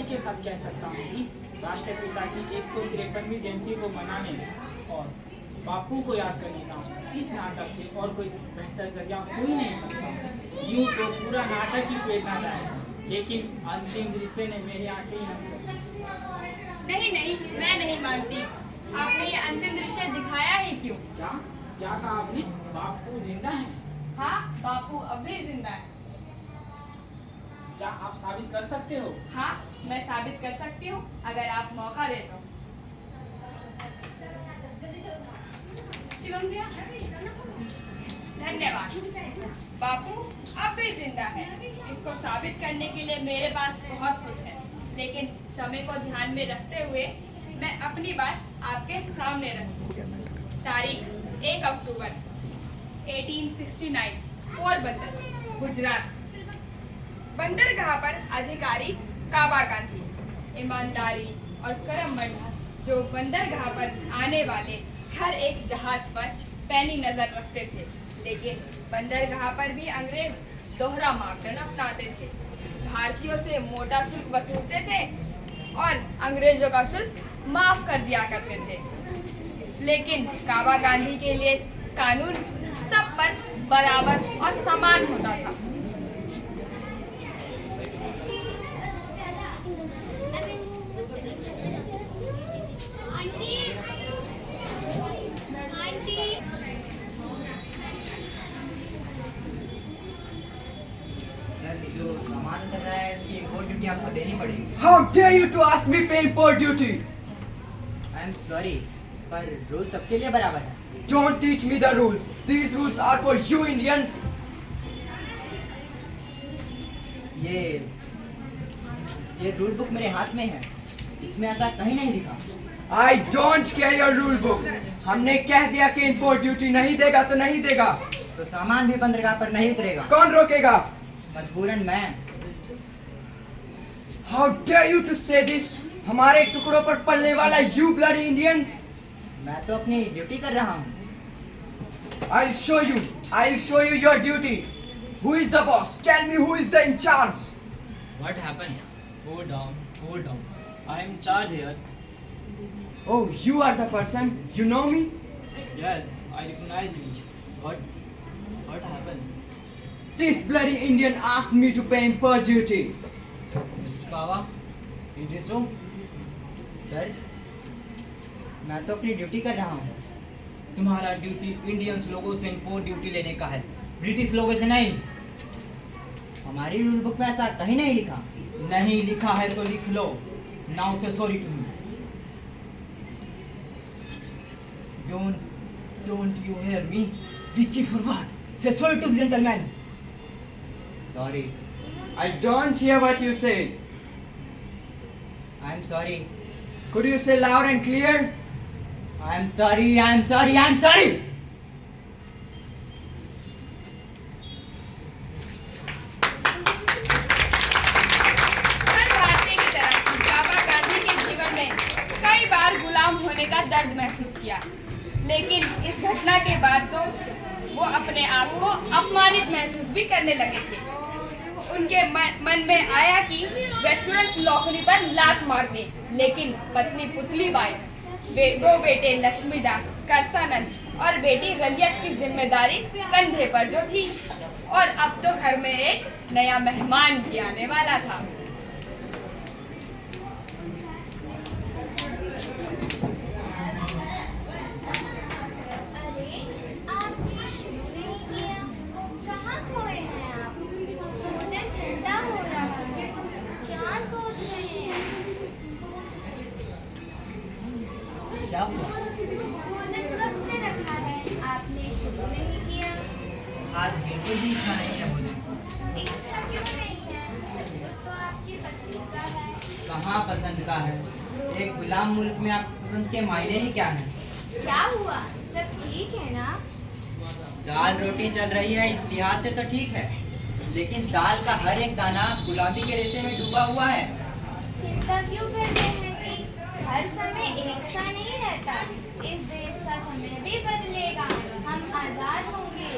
के साथ कह सकता हूँ कि राष्ट्रपिता की 153वीं जयंती को मनाने और बापू को याद करने का इस नाटक से और कोई बेहतर जरिया हो ही नहीं सकता। यूँ तो पूरा नाटक ही प्रेरणादायक है, लेकिन अंतिम दृश्य ने मेरी आंखें ही नम कर दी। नहीं नहीं, मैं नहीं मानती। आपने ये अंतिम दृश्य दिखाया ही क्यों? क्या क्या कहा आपने? बापू जिंदा है? हाँ, बापू अब भी जिंदा है। क्या आप साबित कर सकते हो? हाँ, मैं साबित कर सकती हूँ अगर आप मौका दे तो। शिवम भैया, धन्यवाद। बापू अब भी जिंदा है। इसको साबित करने के लिए मेरे पास बहुत कुछ है, लेकिन समय को ध्यान में रखते हुए मैं अपनी बात आपके सामने रखूं। तारीख 1 अक्टूबर 1869, पोरबंदर, गुजरात। बंदरगाह पर अधिकारी काबा गांधी ईमानदारी और करम जो बंदरगाह पर आने वाले हर एक जहाज पर पैनी नजर रखते थे, लेकिन बंदरगाह पर भी अंग्रेज दोहरा मापदंड अपनाते थे। भारतीयों से मोटा शुल्क वसूलते थे और अंग्रेजों का शुल्क माफ कर दिया करते थे। लेकिन काबा गांधी के लिए कानून सब पर बराबर और समान होता था। जो सामान कर रहा है उसकी इम्पोर्ट ड्यूटी आपको देनी पड़ेगी। How dare you to ask me pay import duty? I am sorry, पर रूल सबके लिए बराबर है। Don't teach me the rules. These rules are for you Indians. ये रूल बुक मेरे हाथ में है, इसमें ऐसा कहीं नहीं लिखा। I don't care your rule books. हमने कह दिया कि import duty नहीं देगा तो नहीं देगा। तो सामान भी बंदरगाह पर नहीं उतरेगा। कौन रोकेगा? मजबूरन मैं। How dare you to say this? हमारे टुकड़ों पर पलने वाला you bloody Indians. मैं तो अपनी ड्यूटी कर रहा हूँ। I'll show you your duty. Who is the boss? Tell me who is the in charge. What happened? Hold on. I am in charge here. Oh, you are the person. You know me? Yes, I recognize you. What happened? This bloody Indian asked me to pay import duty. Mr. Kawa, is this so? Sir, मैं तो अपनी duty कर रहा हूँ। तुम्हारा duty Indians लोगों से import duty लेने का है, ब्रिटिश लोगों से नहीं। हमारी रूल बुक में ऐसा कहीं नहीं लिखा। नहीं लिखा है तो लिख लो। नाउ से sorry to me. Don't you hear me? Vicky forward. Say sorry to the gentleman. Sorry. I don't hear what you said. I am sorry. Could you say loud and clear? I am sorry. हर भारतीय की तरह काबा गांधी के जीवन में कई बार गुलाम होने का दर्द महसूस किया, लेकिन इस घटना के बाद तो वो अपने आप को अपमानित महसूस भी करने लगे थे। उनके मन में आया कि वे तुरंत लौकनी पर लात मार दें, लेकिन पत्नी पुतली बाई, दो बेटे लक्ष्मीदास, करसानंद और बेटी रलियत की जिम्मेदारी कंधे पर जो थी, और अब तो घर में एक नया मेहमान भी आने वाला था। क्या हुआ? भोजन कब से रखा है? आपने शुरू नहीं किया। आज बिल्कुल भी इच्छा नहीं है मुझे। इच्छा क्यों नहीं है? सब कुछ तो आपकी पसंद का है। कहाँ पसंद का है? एक गुलाम मुल्क में आप पसंद के मायने ही क्या हैं? क्या हुआ? सब ठीक है ना? दाल रोटी चल रही है, इस लिहाज से तो ठीक है, लेकिन दाल का हर एक दाना गुलामी के रेशे में डूबा हुआ है। चिंता क्यों कर रहे हैं जी? हर समय एक सा नहीं रहता। इस देश का समय भी बदलेगा। हम आजाद होंगे।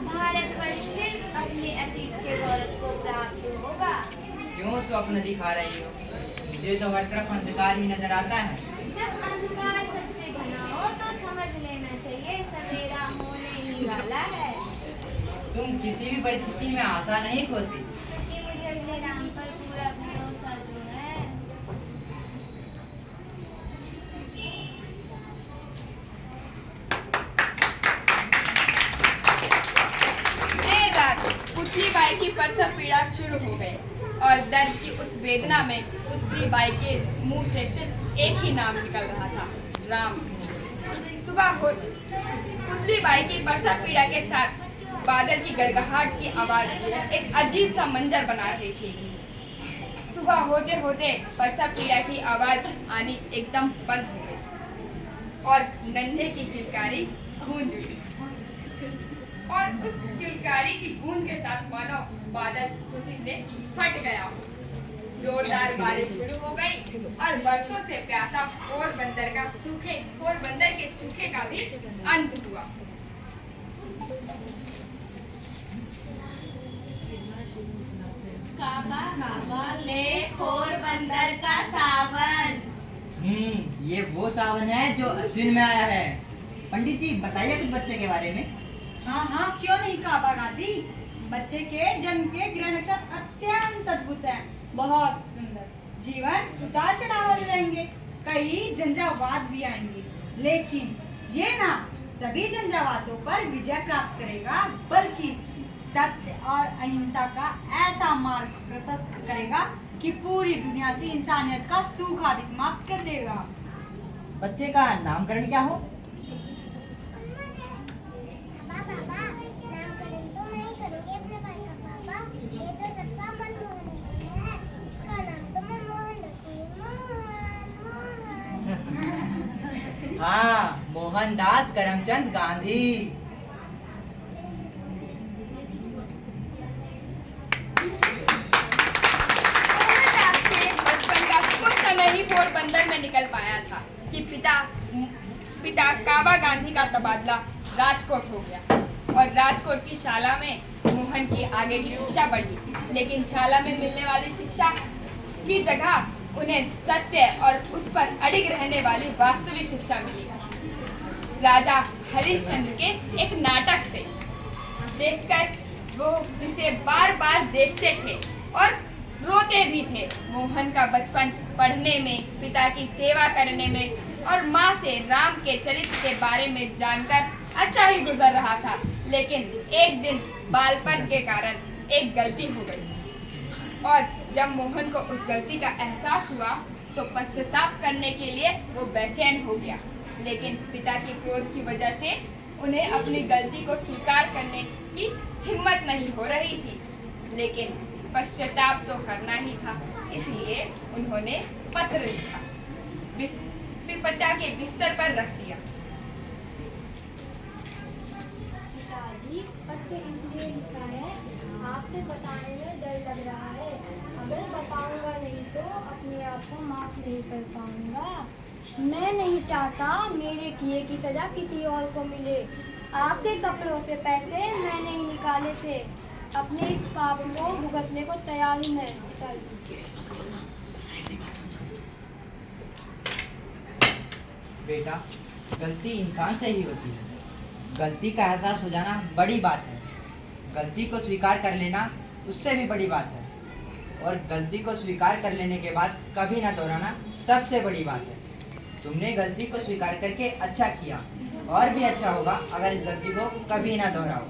भारतवर्ष फिर अपने अतीत के गौरव को प्राप्त होगा। क्यों स्वप्न दिखा रही हो? मुझे तो हर तरफ अंधकार ही नजर आता है। जब अंधकार सबसे घना हो तो समझ लेना चाहिए सवेरा होने ही वाला है। तुम किसी भी परिस्थिति में आशा नहीं खोती। क्योंकि मुझे अपने राम पर पूरा भरोसा जो है। देर रात पुतली बाई की प्रसव पीड़ा शुरू हो गई और दर्द की उस वेदना में पुतली बाई के मुंह से सिर्फ एक ही नाम निकल रहा था, राम। सुबह हो पुतली बाई की प्रसव पीड़ा के साथ बादल की गड़गड़ाहट की आवाज एक अजीब सा मंजर बना रही थी। सुबह होते होते प्रसव पीड़ा की आवाज आनी एकदम बंद हो गई और नन्हे की किलकारी गूंज उठी। और उस किलकारी की गूंज के साथ मानो बादल खुशी से फट गया। जोरदार बारिश शुरू हो गई और बरसों से प्यासा पोरबंदर के सूखे का भी अंत हुआ। काबा काबा ले पोरबंदर का सावन। ये वो सावन है जो अश्विन में आया है। पंडित जी बताइए कुछ बच्चे के बारे में। हाँ हाँ क्यों नहीं काबा गांधी। बच्चे के जन्म के ग्रह नक्षत्र अत्यंत अद्भुत है, बहुत सुंदर। जीवन उतार चढ़ाव वाले रहेंगे, कई झंझावात भी आएंगे, लेकिन ये ना सभी झंझावातों पर विजय प्राप्त करेगा, बल्कि सत्य और अहिंसा का ऐसा मार्ग प्रशस्त करेगा कि पूरी दुनिया से इंसानियत का सूखा भी समाप्त कर देगा। बच्चे का नामकरण क्या हो? हाँ, मोहनदास करमचंद गांधी। मोहनदास के बचपन का कुछ समय ही पोरबंदर में निकल पाया था कि पिता काबा गांधी का तबादला राजकोट हो गया और राजकोट की शाला में मोहन की आगे की शिक्षा बढ़ी। लेकिन शाला में मिलने वाली शिक्षा की जगह उन्हें सत्य और उस पर अडिग रहने वाली वास्तविक शिक्षा मिली। राजा हरिश्चंद्र के एक नाटक से देखकर वो जिसे बार बार देखते थे और रोते भी थे। मोहन का बचपन पढ़ने में, पिता की सेवा करने में और माँ से राम के चरित्र के बारे में जानकर अच्छा ही गुजर रहा था। लेकिन एक दिन बालपन के कारण एक गलती हो गई और जब मोहन को उस गलती का एहसास हुआ तो पश्चाताप करने के लिए वो बेचैन हो गया। लेकिन पिता के क्रोध की वजह से उन्हें अपनी गलती को स्वीकार करने की हिम्मत नहीं हो रही थी। लेकिन पश्चाताप तो करना ही था, इसलिए उन्होंने पत्र लिखा, पिता के बिस्तर पर रख दिया। पिताजी, पत्र इसलिए लिखा है, आपसे बताने में डर लग रहा है। अगर बताऊंगा नहीं तो अपने आप को माफ नहीं कर पाऊंगा। मैं नहीं चाहता मेरे किए की सजा किसी और को मिले। आपके कपड़ों से पैसे मैंने ही निकाले थे। अपने इस पाप को भुगतने को तैयार ही मैं। बेटा, गलती इंसान से ही होती है। गलती का एहसास हो जाना बड़ी बात है। गलती को स्वीकार कर लेना उससे भी बड़ी बात है। और गलती को स्वीकार कर लेने के बाद कभी ना दोहराना सबसे बड़ी बात है। तुमने गलती को स्वीकार करके अच्छा किया, और भी अच्छा होगा अगर इस गलती को कभी ना दोहराओ।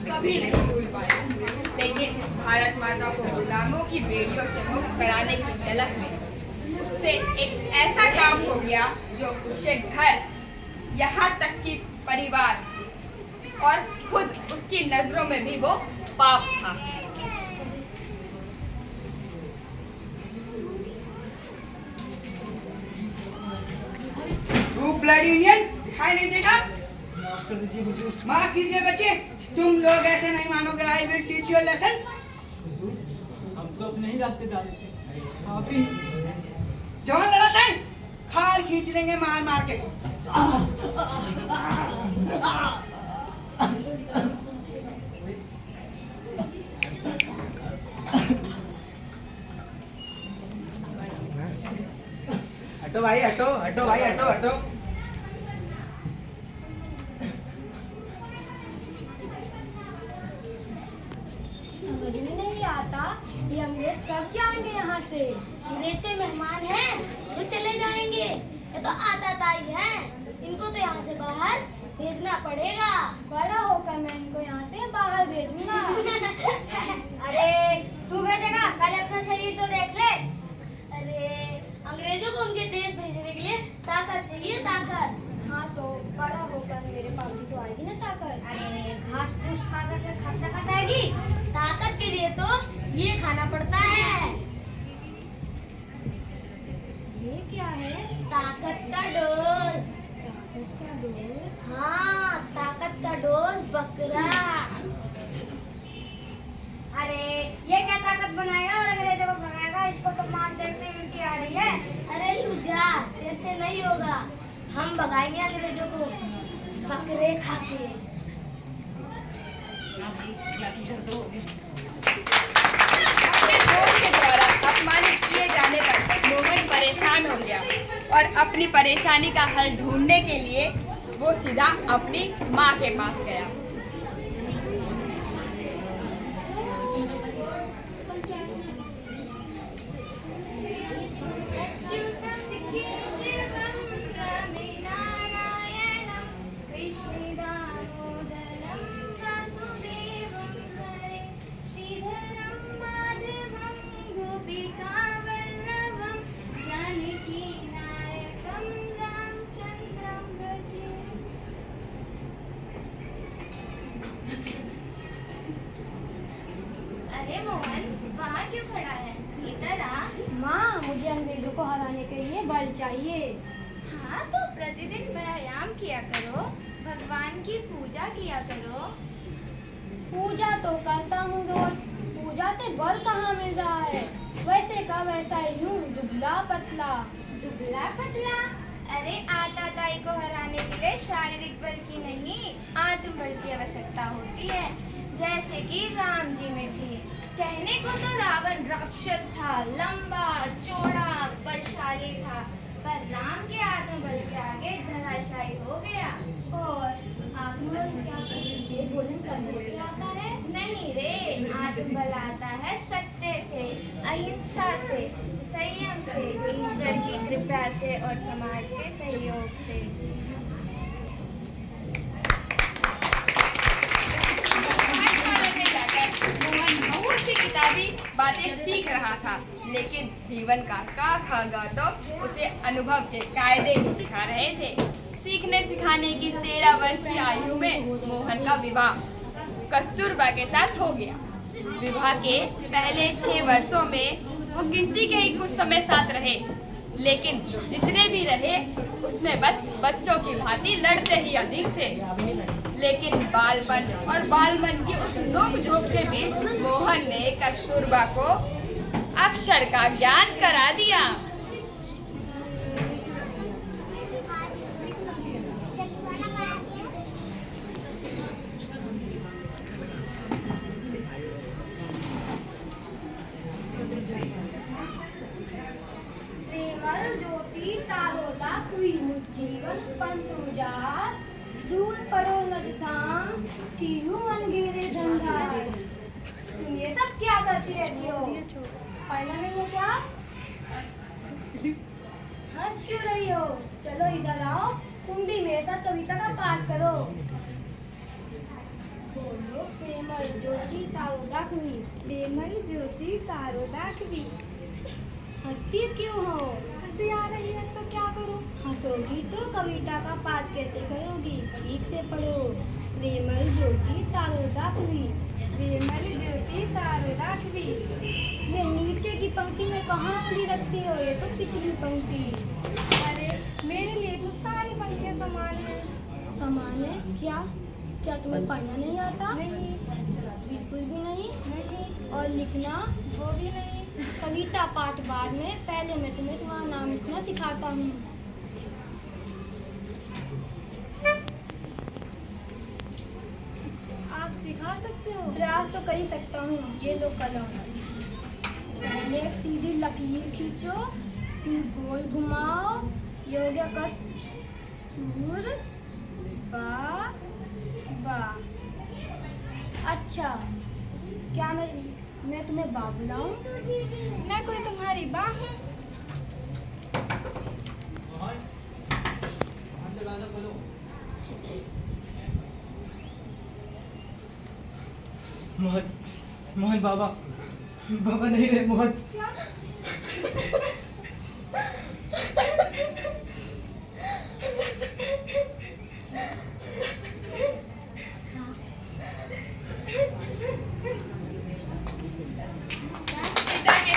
कभी नहीं भूल पाया। लेकिन भारत माता को गुलामों की बेड़ियों से मुक्त कराने की ललक में उससे एक ऐसा काम हो गया जो उसके घर, यहाँ तक कि परिवार और खुद उसकी नजरों में भी वो पाप था। ब्लडी इंडियन दिखाई नहीं देगा। माफ कीजिए बच्चे, तुम लोग ऐसे नहीं मानोगे। I will teach you lesson. नहीं रास्ते जा रहे थे। आप ही जवान लड़ा है, खाल खींच लेंगे मार मार के। हटो भाई, हटो हटो भाई, हटो हटो। समझ में नहीं आता ये अंग्रेज कब जाएंगे यहाँ से। अंग्रेज के मेहमान हैं तो चले जाएंगे, ये तो आताताई हैं, इनको तो यहाँ से बाहर भेजना पड़ेगा। बड़ा होकर मैं इनको यहाँ से बाहर भेजूंगा। अरे तू भेजेगा, पहले अपना शरीर तो देख ले। अरे अंग्रेजों को उनके देश भेजने के लिए ताकत चाहिए, ताकत। हाँ तो बड़ा होकर मेरे पास भी तो आएगी ना ताकत। अरे घास फूस खा कर खाना खाता आएगी। ताकत के लिए तो ये खाना पड़ता है। ये क्या है? ताकत का डोज। ताकत का डोज? हाँ, ताकत का डोज बकरा। अरे ये क्या ताकत बनाएगा और अंग्रेजों को बनाएगा, इसको तो मार देखते ही उल्टी आ रही है। अरे तू जा, तेरे से नहीं होगा। हम भगाएंगे अंग्रेजों को बकरे खा के। अपने दोस्त के द्वारा अपमानित किए जाने पर मोहन परेशान हो गया और अपनी परेशानी का हल ढूंढने के लिए वो सीधा अपनी माँ के पास गया। अरे मोहन, वहाँ क्यों खड़ा है? इधर आ। माँ, मुझे अंग्रेजों को हराने के लिए बल चाहिए। हाँ तो प्रतिदिन व्यायाम किया करो, भगवान की पूजा किया करो। पूजा तो करता हूँ रोज, पूजा से बल कहाँ मिल रहा है। वैसे का वैसा ही हूँ, दुबला पतला। दुबला पतला? अरे आताताई को हराने के लिए शारीरिक बल की नहीं, आत्मबल की आवश्यकता होती है, जैसे कि राम जी में थी। कहने को तो रावण राक्षस था, लंबा चौड़ा बलशाली था, पर राम के आत्मबल के आगे धराशायी हो गया। और आत्मबल क्या किसी से भोजन करने से आता है? नहीं रे, आत्मबल आता है सत्य से, अहिंसा से, संयम से, ईश्वर की कृपा से और समाज के सहयोग से। पाठशाला में जाकर मोहन बहुत सी किताबी बातें सीख रहा था, लेकिन जीवन का का खागा तो उसे अनुभव के कायदे ही सिखा रहे थे। सीखने सिखाने की 13 वर्ष की आयु में मोहन का विवाह कस्तूरबा के साथ हो गया। विवाह के पहले 6 वर्षों में वो गिनती के ही कुछ समय साथ रहे, लेकिन जितने भी रहे उसमें बस बच्चों की भांति लड़ते ही अधिक थे। लेकिन बालपन और बालमन की उस नोक-झोंक के बीच मोहन ने कस्तूरबा को अक्षर का ज्ञान करा दिया। प्रेमल ज्योति तारोला कुई मुज्जीवन पंतुजात दूर परो नद धाम तीहू अनगेरे धंधार। तुम ये सब क्या करती रहती हो? पढ़ना नहीं है क्या? हंस क्यों रही हो? चलो इधर आओ, तुम भी मेरे साथ कविता का पाठ करो। बोलो, प्रेमल ज्योति तारो दाखवी। प्रेमल ज्योति तारो दाखवी। हंसती क्यों हो? हंसी आ रही है तो क्या करूं? हंसोगी तो कविता का पाठ कैसे करोगी? ठीक से पढ़ो। प्रेमल ज्योति तारो दाखवी। प्रेमल ज्योति तारो दाखवी। ये नीचे की पंक्ति में कहाँ उंगली रखती हो? ये तो पिछली पंक्ति। अरे मेरे लिए तो सारी पंक्तियाँ समान है। समान है? क्या क्या तुम्हें पढ़ना नहीं आता? नहीं, बिल्कुल भी नहीं। नहीं। और लिखना? वो भी नहीं। कविता पाठ बाद में, पहले मैं तुम्हें तुम्हारा नाम लिखना सिखाता हूँ। आप सिखा सकते हो? प्रयास तो कर ही सकता हूँ। ये लो कलम। पहले एक सीधी लकीर खींचो, फिर गोल घुमाओ, ये हो गया कस्तूर बा बा। अच्छा, क्या मैं तुम्हें बा बुलाऊं? मैं कोई तुम्हारी बा हूँ? मोहन, मोहन बाबा, बाबा नहीं रहे मोहन। पिता के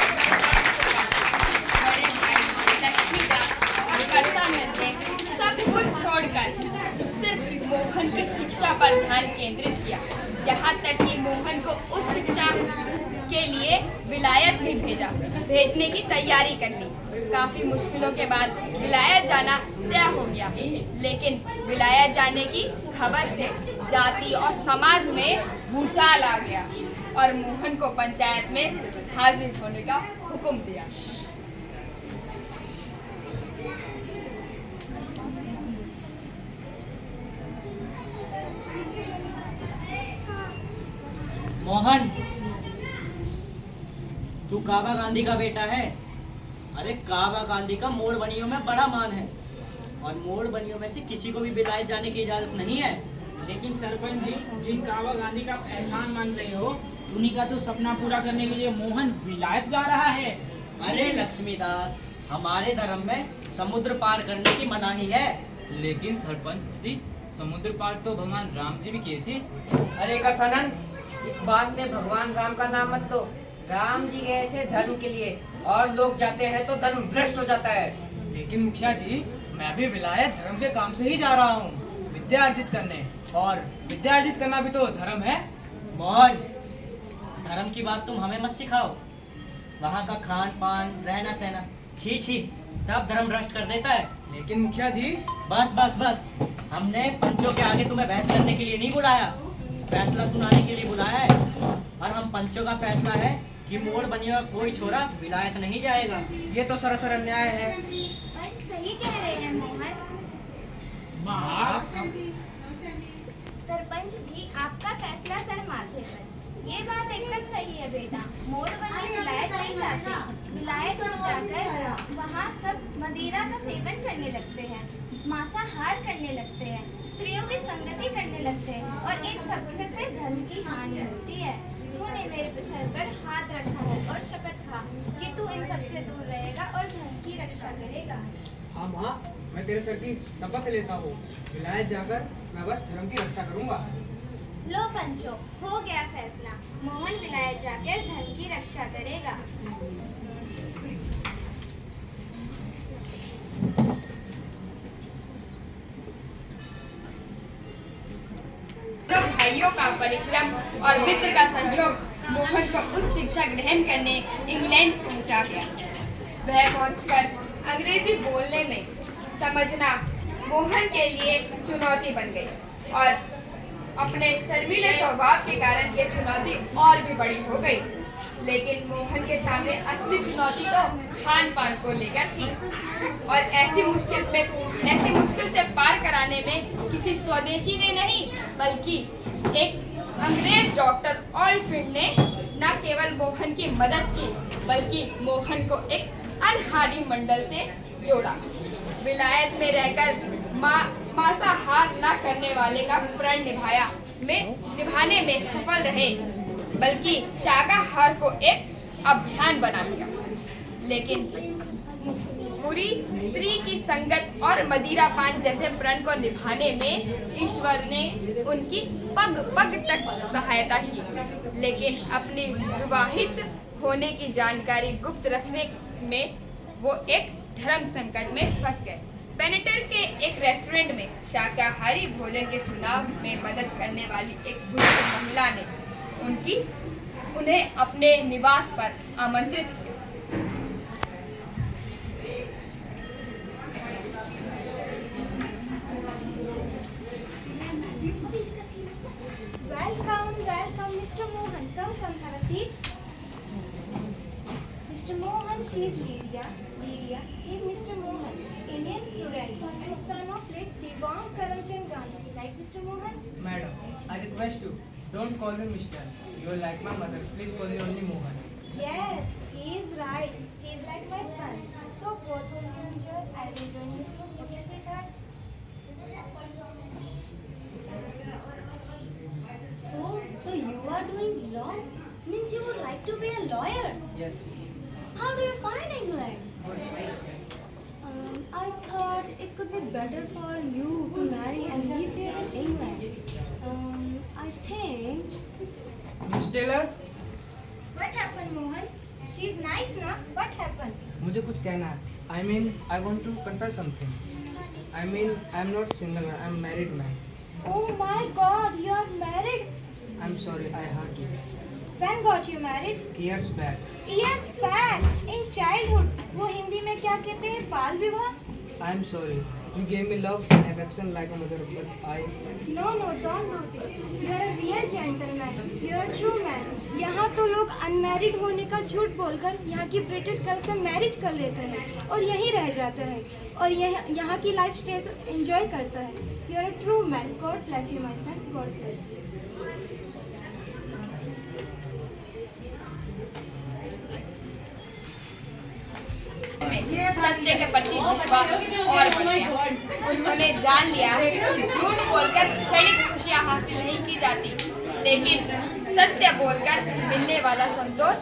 बड़े भाई लक्ष्मी का वर्षा मिलते सब कुछ छोड़कर सिर्फ मोहन की शिक्षा पर ध्यान केंद्रित किया। यहाँ तक कि मोहन को उस शिक्षा के लिए विलायत भी भेजने की तैयारी कर ली। काफी मुश्किलों के बाद विलायत जाना तय हो गया, लेकिन विलायत जाने की खबर से जाति और समाज में भूचाल आ गया और मोहन को पंचायत में हाजिर होने का हुक्म दिया। मोहन, तू काबा गांधी का बेटा है। अरे काबा गांधी का मोड़ बनियों में बड़ा मान है और मोड़ बनियों में से किसी को भी विलायत जाने की इजाजत नहीं है। लेकिन सरपंच जी, जिन काबा गांधी का एहसान मान रहे हो, उन्हीं का तो सपना पूरा करने के लिए मोहन विलायत जा रहा है। अरे लक्ष्मीदास, हमारे धर्म में समुद्र पार करने की मनाही है। लेकिन सरपंच जी, समुद्र पार तो भगवान राम जी भी किए थे। अरे कसनन, इस बात में भगवान राम का नाम मत लो। राम जी गए थे धर्म के लिए और लोग जाते हैं तो धर्म भ्रष्ट हो जाता है। लेकिन मुखिया जी, मैं भी विलायत धर्म के काम से ही जा रहा हूँ, विद्या अर्जित करने, और विद्या अर्जित करना भी तो धर्म है। मोहन, धर्म की बात तुम हमें मत सिखाओ। वहाँ का खान पान, रहना सहना, छी छी, सब धर्म भ्रष्ट कर देता है। लेकिन मुखिया जी, बस बस बस, हमने पंचों के आगे तुम्हें बहस करने के लिए नहीं बुलाया, फैसला सुनाने के लिए बुलाया है। और हम पंचों का फैसला है कि मोड़ बनिया कोई छोरा विलायत नहीं जाएगा। ये तो सरासर अन्याय है। पर सही कह रहे हैं मोहन। सरपंच जी, आपका फैसला सर माथे पर। ये बात एकदम सही है बेटा। मोड़ बनी विलायत नहीं जाते। विलायत में जाकर वहाँ सब मदिरा का सेवन करने लगते हैं, मांसाहार करने लगते हैं, स्त्रियों की संगति करने लगते हैं और इन सब से धर्म की हानि होती है। तूने मेरे सर पर हाथ रखा है और शपथ खा कि तू इन सब से दूर रहेगा और धर्म की रक्षा करेगा। हाँ माँ, मैं तेरे सर की शपथ लेता हूँ। विलायत जाकर मैं बस धर्म की रक्षा करूँगा। लो पंचो, हो गया फैसला। मोहन विलायत जाकर धर्म की रक्षा करेगा। तो भाइयों का परिश्रम और मित्र का सहयोग मोहन को उच्च शिक्षा ग्रहण करने इंग्लैंड पहुंचा गया। वह पहुंचकर अंग्रेजी बोलने में समझना मोहन के लिए चुनौती बन गई और अपने शर्मीले स्वभाव के कारण ये चुनौती और भी बड़ी हो गई। लेकिन मोहन के सामने असली चुनौती तो खान पान को लेकर थी और ऐसी मुश्किल से पार कराने में किसी स्वदेशी ने नहीं बल्कि एक अंग्रेज डॉक्टर ऑलफील्ड ने न केवल मोहन की मदद की बल्कि मोहन को एक अनहारी मंडल से जोड़ा। विलायत में रहकर मांसाहार न करने वाले का प्रण निभाने में सफल रहे, बल्कि शाकाहार को एक अभियान बना लिया। लेकिन बुरी स्त्री की संगत और मदिरा पान जैसे प्रण को निभाने में ईश्वर ने उनकी पग पग तक सहायता की। लेकिन अपनी विवाहित होने की जानकारी गुप्त रखने में वो एक धर्म संकट में फंस गए। पेनेटर के एक रेस्टोरेंट में शाकाहारी भोजन के चुनाव में मदद करने वाली एक बुजुर्ग महिला ने उन्हें अपने निवास पर आमंत्रित किया। Lydia. Lydia is Mr. Mohan, Indian student and son of late Devang Karamchand Gandhi. Right, Mr. Mohan? Madam, I request you, don't call me Mr. You are like my mother. Please call me only Mohan. Yes, he is right. He is like my son. So both will you enjoy. I will join you soon. Okay, sweetheart? Oh, so you are doing law? Means you would like to be a lawyer? Yes. How do you find England? Good. I thought it could be better for you to marry and live here in England. I think. Mrs. Taylor, What happened, Mohan? She's nice, na? What happened? मुझे कुछ कहना है. I want to confess something. I'm not single. I'm married man. Oh my God, you are married. I'm sorry, I hurt you. When got you married? Years back. Years back. In childhood. वो हिंदी में क्या कहते हैं? बाल विवाह? I'm sorry. You gave me love and affection like a mother, but I. No, don't do this. You are a real gentleman. You are a true man. यहाँ तो लोग अनमैरिड होने का झूठ बोलकर यहाँ की ब्रिटिश गर्ल से मैरिज कर लेते हैं और यहीं रह जाते हैं और यहाँ की लाइफ स्टेज एंजॉय करता है. You are a true man. God bless you, my son. God bless you. सत्य के प्रति विश्वास और बढ़ गया। उन्होंने जान लिया कि झूठ बोलकर क्षणिक खुशियां हासिल नहीं की जाती, लेकिन सत्य बोलकर मिलने वाला संतोष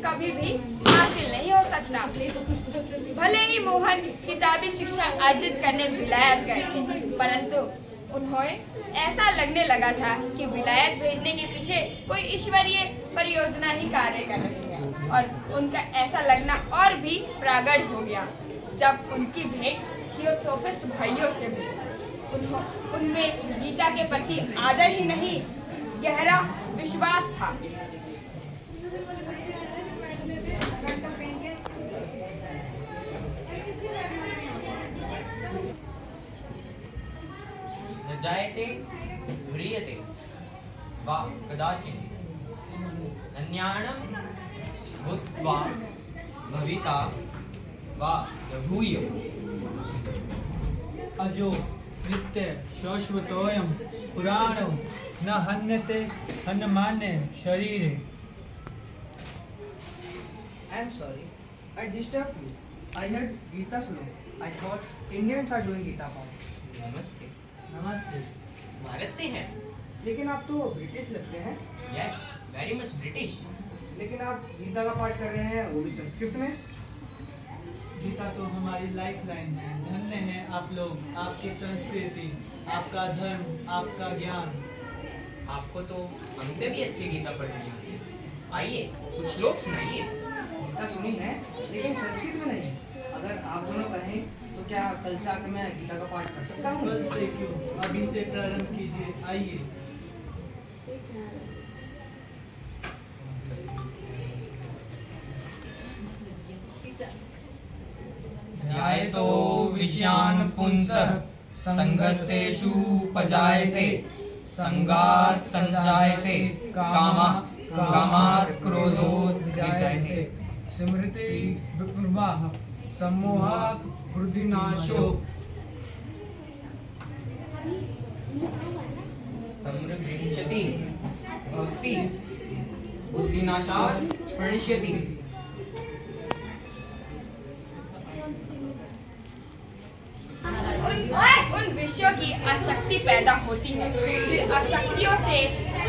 कभी भी हासिल नहीं हो सकता। भले ही मोहन किताबी शिक्षा अर्जित करने विलायत गए थे, परंतु उन्हें ऐसा लगने लगा था कि विलायत भेजने के पीछे कोई ईश्वरीय परियोजना ही कार्य कर रही है, और उनका ऐसा लगना और भी प्रकट हो गया जब उनकी भेंट थियोसोफिस्ट भाइयों से हुई। उनमें गीता के प्रति आदर ही नहीं, गहरा विश्वास था। न जायते म्रियते वा कदाचित् अन्याणं भूत्वा भविता वा भूय। अजो नित्य शाश्वतोऽयं पुराणो न हन्यते हन्यमाने शरीरे। I'm sorry, I disturbed you. I heard Gita slow. I thought Indians are doing Gita part. नमस्ते। नमस्ते। भारत से हैं? लेकिन आप तो ब्रिटिश लगते हैं। Yes, very much British. लेकिन आप गीता का पाठ कर रहे हैं, वो भी संस्कृत में। गीता तो हमारी लाइफ लाइन है। धन्य है आप लोग, आपकी संस्कृति, आपका धर्म, आपका ज्ञान। आपको तो हमसे भी अच्छी गीता पढ़नी आती है। आइए कुछ श्लोक सुनाइए। गीता सुनी है, लेकिन संस्कृत में नहीं। अगर आप दोनों कहें तो क्या कल से आकर मैं गीता का पाठ कर सकता हूँ? कल से क्यों, अभी से प्रारंभ कीजिए। आइए। ध्यायतो विषयान् पुंसः संगस्तेषु पजायते संगात् संजायते कामः कामात् क्रोधोऽधिजायते। स्मृति विप्रवाह सम्मोहा बुद्धिनाशो। समृद्धिष्यति भक्ति बुद्धिनाशात् प्रणश्यति। उन विषयों की आसक्ति पैदा होती है, फिर आसक्तियों से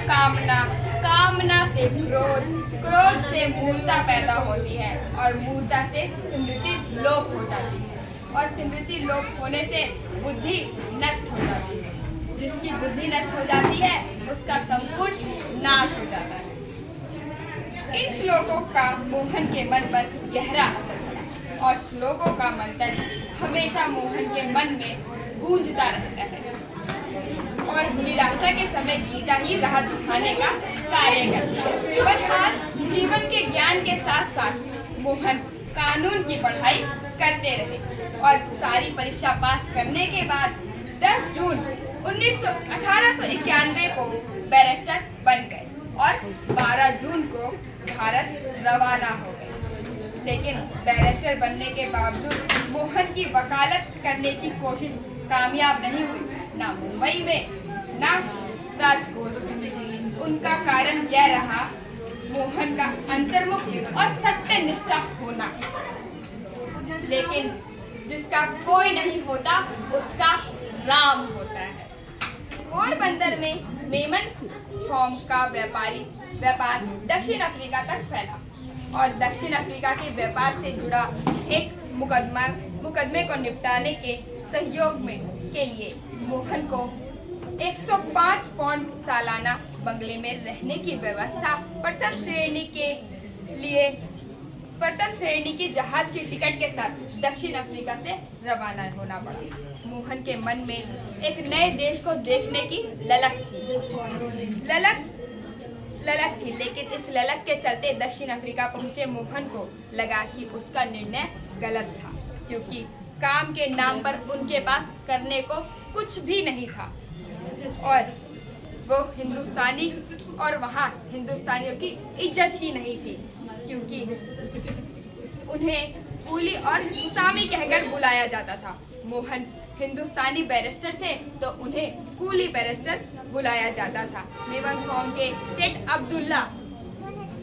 कामना, कामना से क्रोध, क्रोध से मूर्ता पैदा होती है और मूर्ता से स्मृति लोप हो जाती है और स्मृति लोप होने से बुद्धि नष्ट हो जाती है। जिसकी बुद्धि नष्ट हो जाती है उसका संपूर्ण नाश हो जाता है। इन श्लोकों का मोहन के मन पर गहरा असर पड़ा और श्लोकों का मंथन हमेशा मोहन के मन में गूंजता रहता है और निराशा के समय गीता ही राह दिखाने का कार्य करती है। बहरहाल जीवन के ज्ञान के साथ साथ मोहन कानून की पढ़ाई करते रहे और सारी परीक्षा पास करने के बाद 10 जून 1891 को बैरिस्टर बन गए और 12 जून को भारत रवाना हो गए। लेकिन बैरिस्टर बनने के बावजूद मोहन की वकालत करने की कोशिश कामयाब नहीं हुई, ना मुंबई में ना राजकोट में। उनका कारण यह रहा मोहन का अंतर्मुख और सत्यनिष्ठा होना। लेकिन जिसका कोई नहीं होता उसका राम होता है। पोरबंदर में मेमन फॉर्म का व्यापार दक्षिण अफ्रीका तक फैला और दक्षिण अफ्रीका के व्यापार से जुड़ा एक मुकदमे को निपटाने के सहयोग के लिए मोहन को 105 पाउंड सालाना बंगले में रहने की व्यवस्था, प्रथम श्रेणी की जहाज की टिकट के साथ दक्षिण अफ्रीका से रवाना होना पड़ा। मोहन के मन में एक नए देश को देखने की ललक थी, लेकिन इस ललक के चलते दक्षिण अफ्रीका पहुंचे मोहन को लगा कि उसका निर्णय गलत था, क्योंकि काम के नाम पर उनके पास करने को कुछ भी नहीं था और वो हिंदुस्तानी और वहाँ हिंदुस्तानियों की इज्जत ही नहीं थी, क्योंकि उन्हें कूली और सामी कहकर बुलाया जाता था। मोहन हिंदुस्तानी बैरिस्टर थे तो उन्हें कूली बैरिस्टर बुलाया जाता था। मेमन फॉर्म के सेठ अब्दुल्ला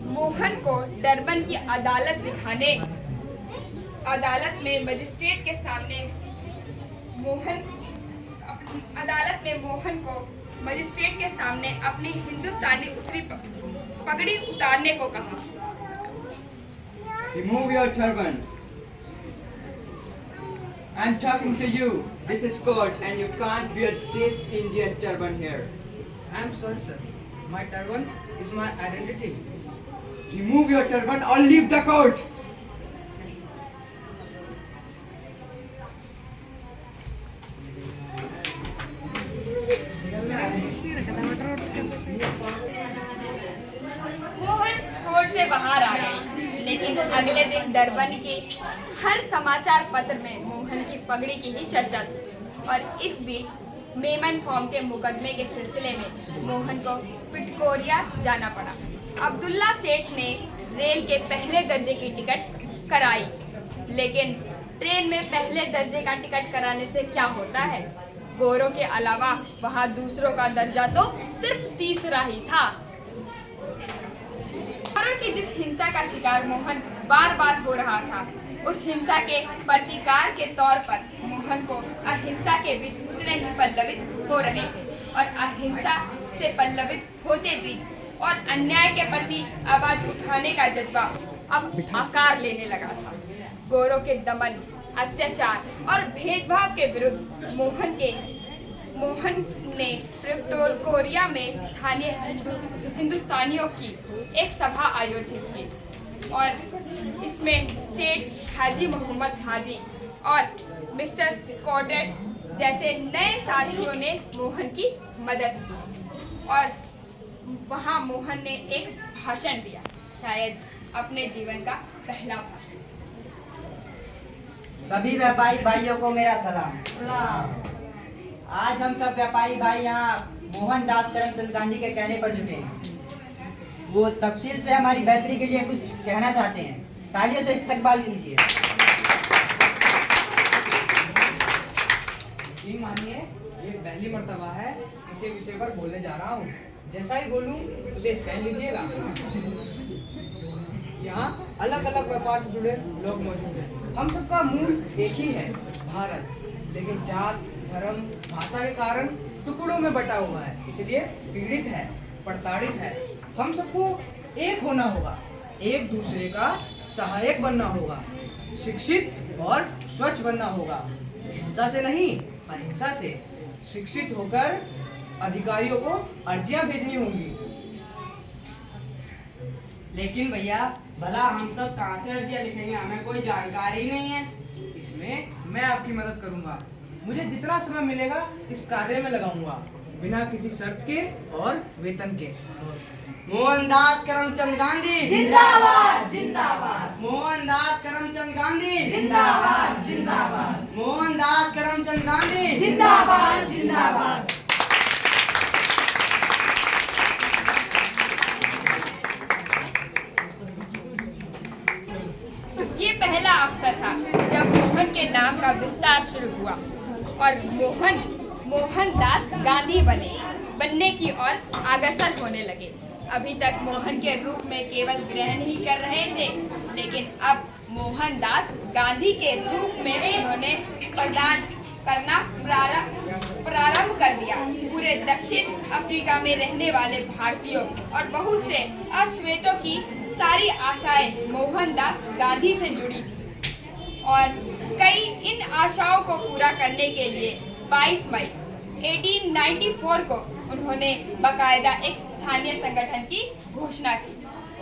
मोहन को डरबन की अदालत में मजिस्ट्रेट के सामने मोहन को मजिस्ट्रेट के सामने अपनी हिंदुस्तानी उत्तरी पगड़ी उतारने को कहा। Remove your turban. I'm talking to you. This is court and you can't wear this Indian turban here. I'm sorry, sir. My turban is my identity. Remove your turban or leave the court. Mohan court से बाहर आ गए, लेकिन अगले दिन Durban के हर समाचार पत्र में मोहन की पगड़ी की ही चर्चा थी और इस बीच मेमन फॉर्म के मुकदमे के सिलसिले में मोहन को पिटकोरिया जाना पड़ा। अब्दुल्ला सेठ ने रेल के पहले दर्जे की टिकट कराई, लेकिन ट्रेन में पहले दर्जे का टिकट कराने से क्या होता है? गोरों के अलावा वहाँ दूसरों का दर्जा तो सिर्फ तीसरा ही था। गोरों की जिस हिंसा का शिकार मोहन बार बार हो रहा था, उस हिंसा के प्रतिकार के तौर पर मोहन को अहिंसा के बीच उतने ही पल्लवित हो रहे थे और अहिंसा से पल्लवित होते बीच और अन्याय के प्रति आवाज उठाने का जज्बा अब आकार लेने लगा था। गोरों के दमन, अत्याचार और भेदभाव के विरुद्ध मोहन ने प्रिटोरिया में स्थानीय हिंदुस्तानियों की एक सभा आयोजित की और इसमें सेठ हाजी मोहम्मद हाजी और मिस्टर कोटेट्स जैसे नए साथियों ने मोहन की मदद की और वहाँ मोहन ने एक भाषण दिया, शायद अपने जीवन का पहला भाषण। सभी व्यापारी भाइयों को मेरा सलाम। आज हम सब व्यापारी भाई यहाँ मोहनदास करमचंद गांधी के कहने पर जुटे हैं। वो तफसील से हमारी बेहतरी के लिए कुछ कहना चाहते हैं। तालियों से इस्तकबाल कीजिए। जी मानिए, ये पहली मर्तबा है इसी विषय पर बोलने जा रहा हूँ। जैसा ही बोलूं उसे सहन लीजिएगा। यहाँ अलग अलग व्यापार से जुड़े लोग मौजूद हैं। हम सबका मूल एक ही है, भारत, लेकिन जात, धर्म, भाषा के कारण टुकड़ों में बटा हुआ है, इसलिए पीड़ित है, प्रताड़ित है। हम सबको एक होना होगा, एक दूसरे का सहायक बनना होगा, शिक्षित और स्वच्छ बनना होगा। हिंसा से नहीं, अहिंसा से। शिक्षित होकर अधिकारियों को अर्जियां भेजनी होंगी। लेकिन भैया, भला हम सब कहाँ से अर्जियां लिखेंगे? हमें कोई जानकारी नहीं है। इसमें मैं आपकी मदद करूंगा। मुझे जितना समय मिलेगा इस कार्य में लगाऊंगा, बिना किसी शर्त के और वेतन के। मोहनदास करमचंद गांधी जिंदाबाद जिंदाबाद। मोहनदास करमचंद गांधी जिंदाबाद जिंदाबाद। मोहनदास करमचंद गांधी जिंदाबाद जिंदाबाद। अवसर था जब मोहन के नाम का विस्तार शुरू हुआ और मोहनदास गांधी बनने की ओर अग्रसर होने लगे। अभी तक मोहन के रूप में केवल ग्रहण ही कर रहे थे, लेकिन अब मोहनदास गांधी के रूप में भी उन्होंने प्रदान करना प्रारंभ कर दिया। पूरे दक्षिण अफ्रीका में रहने वाले भारतीयों और बहुत से अश्वेतों की सारी आशाएं मोहनदास गांधी से जुड़ी थी और कई इन आशाओं को पूरा करने के लिए 22 मई 1894 को उन्होंने बाकायदा एक स्थानीय संगठन की घोषणा की।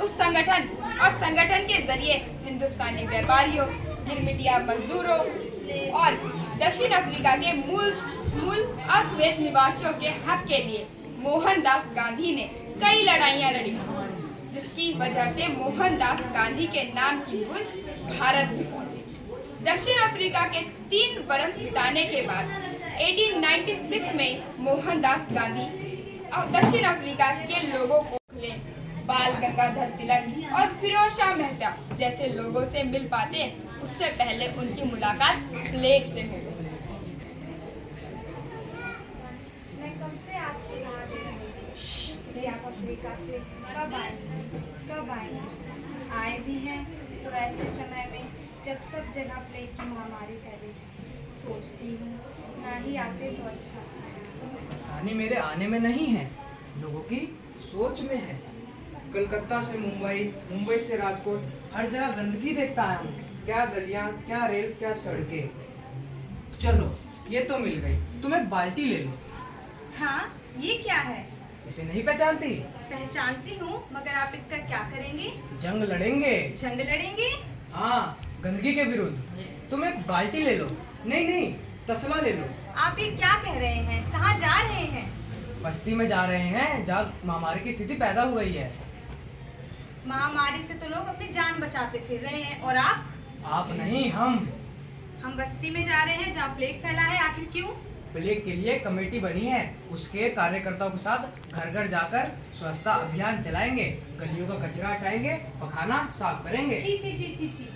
उस संगठन के जरिए हिंदुस्तानी व्यापारियों, गिरमिटिया मजदूरों और दक्षिण अफ्रीका के मूल अश्वेत निवासियों के हक के लिए मोहनदास गांधी ने कई लड़ाइयां लड़ी, जिसकी वजह से मोहनदास गांधी के नाम की गूंज भारत में पहुंची। दक्षिण अफ्रीका के 3 वर्ष बिताने के बाद 1896 में मोहनदास गांधी दक्षिण अफ्रीका के लोगों को बाल गंगाधर तिलक और फिरोज शाह मेहता जैसे लोगों से मिल पाते, उससे पहले उनकी मुलाकात प्लेग से हो गई। मैं कब से आपके यहाँ अफ्रीका से कब आए आए भी हैं तो ऐसे समय में जब सब जगह प्लेग की महामारी फैली। सोचती हूँ ना ही आते तो अच्छा। परेशानी मेरे आने में नहीं है, लोगों की सोच में है। कलकत्ता से मुंबई, मुंबई से राजकोट, हर जगह गंदगी देखता हूँ। क्या गलियां, क्या रेल, क्या सड़कें। चलो ये तो मिल गई, तुम एक बाल्टी ले लो। हाँ, ये क्या है? इसे नहीं पहचानती? पहचानती हूँ, मगर आप इसका क्या करेंगे? जंग लड़ेंगे। जंग लड़ेंगे? हाँ, गंदगी के विरुद्ध। तुम एक बाल्टी ले लो। नहीं, तसला ले लो। आप ये क्या कह रहे हैं? कहाँ जा रहे हैं? बस्ती में जा रहे हैं जहाँ महामारी की स्थिति पैदा हो गई है। महामारी से तो लोग अपनी जान बचाते फिर रहे हैं, और आप नहीं, हम बस्ती में जा रहे हैं जहाँ प्लेग फैला है। आखिर क्यों? प्लेग के लिए कमेटी बनी है, उसके कार्यकर्ताओं के साथ घर घर जाकर स्वच्छता अभियान चलाएंगे, गलियों का कचरा हटाएंगे, पखाना साफ करेंगे। छी छी छी छी छी,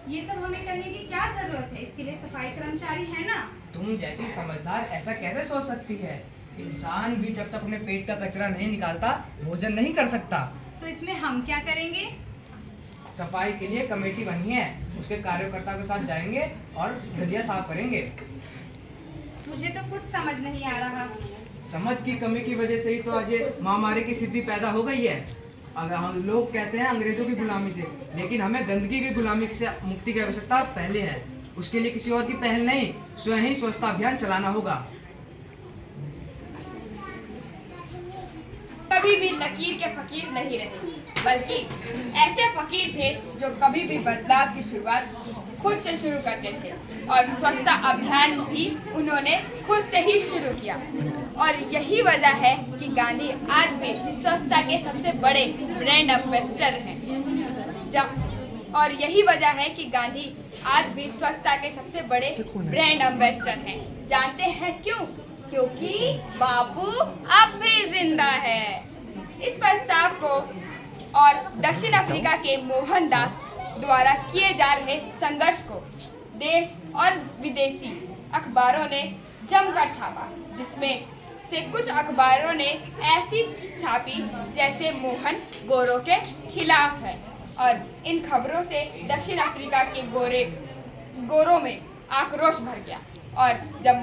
ये सब हमें करने की क्या जरूरत है? इसके लिए सफाई कर्मचारी है ना। तुम जैसी समझदार ऐसा कैसे सोच सकती है? इंसान भी जब तक अपने पेट का कचरा नहीं निकालता भोजन नहीं कर सकता। तो इसमें हम क्या करेंगे? सफाई के लिए कमेटी बनी है, उसके कार्यकर्ता के साथ जाएंगे और गलियां साफ करेंगे। मुझे तो कुछ समझ नहीं आ रहा। समझ की कमी की वजह से ही तो आज ये महामारी की स्थिति पैदा हो गई है। अगर हम लोग कहते हैं अंग्रेजों की गुलामी से, लेकिन हमें गंदगी की गुलामी से मुक्ति की आवश्यकता पहले है। उसके लिए किसी और की पहल नहीं, स्वयं ही स्वच्छता अभियान चलाना होगा। कभी भी लकीर के फकीर नहीं रहे, बल्कि ऐसे फकीर थे जो कभी भी बदलाव की शुरुआत खुद से शुरू करते थे, और स्वच्छता अभियान भी उन्होंने खुद से ही शुरू किया। और यही वजह है कि गांधी आज भी स्वच्छता के सबसे बड़े ब्रांड एम्बेसडर हैं। और यही वजह है कि गांधी आज भी स्वच्छता के सबसे बड़े ब्रांड एम्बेसडर हैं। जानते हैं क्यों? क्योंकि बापू अब भी जिंदा है। इस प्रस्ताव को और दक्षिण अफ्रीका के मोहनदास द्वारा किए जा रहे संघर्ष को देश और विदेशी अखबारों ने जमकर छापा, जिसमें से कुछ अखबारों ने ऐसी छापी जैसे मोहन गोरों के खिलाफ है, और इन खबरों से दक्षिण अफ्रीका के गोरों में आक्रोश भर गया। और जब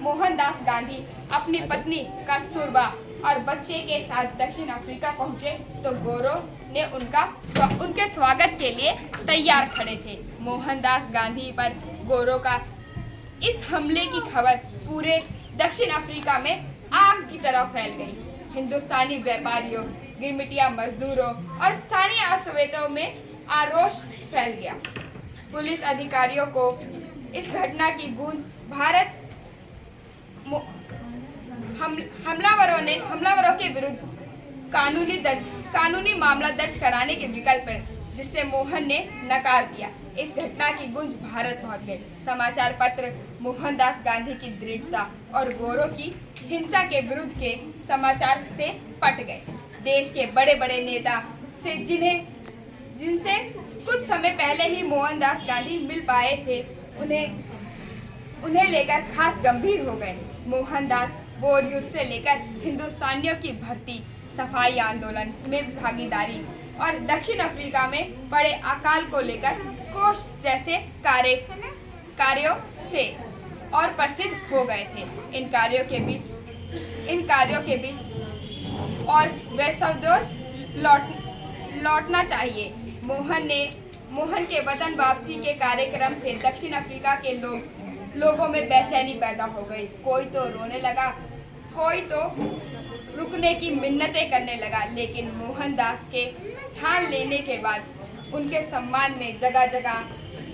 मोहनदास गांधी अपनी पत्नी कस्तूरबा और बच्चे के साथ दक्षिण अफ्रीका पहुंचे तो गोरों ने उनके स्वागत के लिए तैयार खड़े थे। मोहनदास गांधी पर गोरों का इस हमले की खबर पूरे दक्षिण अफ्रीका में आग की तरह फैल गई। हिंदुस्तानी व्यापारियों, गिरमिटिया मजदूरों और स्थानीय अश्वेतों में आक्रोश फैल गया। पुलिस अधिकारियों को इस घटना की गूंज हमलावरों के विरुद्ध कानूनी मामला दर्ज कराने के विकल्प पर, जिससे मोहन ने नकार दिया। इस घटना की गूंज भारत पहुंच गई। समाचार पत्र मोहनदास गांधी की दृढ़ता और गोरों की हिंसा के विरुद्ध के समाचार से पट गए। देश के बड़े बड़े नेता से जिनसे कुछ समय पहले ही मोहनदास गांधी मिल पाए थे। उन्हें लेकर खास गंभीर हो गए। मोहनदास बोर युद्ध से लेकर हिंदुस्तानियों की भर्ती, सफाई आंदोलन में भागीदारी और दक्षिण अफ्रीका में बड़े अकाल को लेकर कोष जैसे कार्यों से और प्रसिद्ध हो गए थे। इन कार्यों के बीच और वे स्वदेश लौटना चाहिए। मोहन के वतन वापसी के कार्यक्रम से दक्षिण अफ्रीका के लोगों में बेचैनी पैदा हो गई। कोई तो रोने लगा, कोई तो रुकने की मिन्नतें करने लगा। लेकिन मोहनदास के ठान लेने के बाद उनके सम्मान में जगह जगह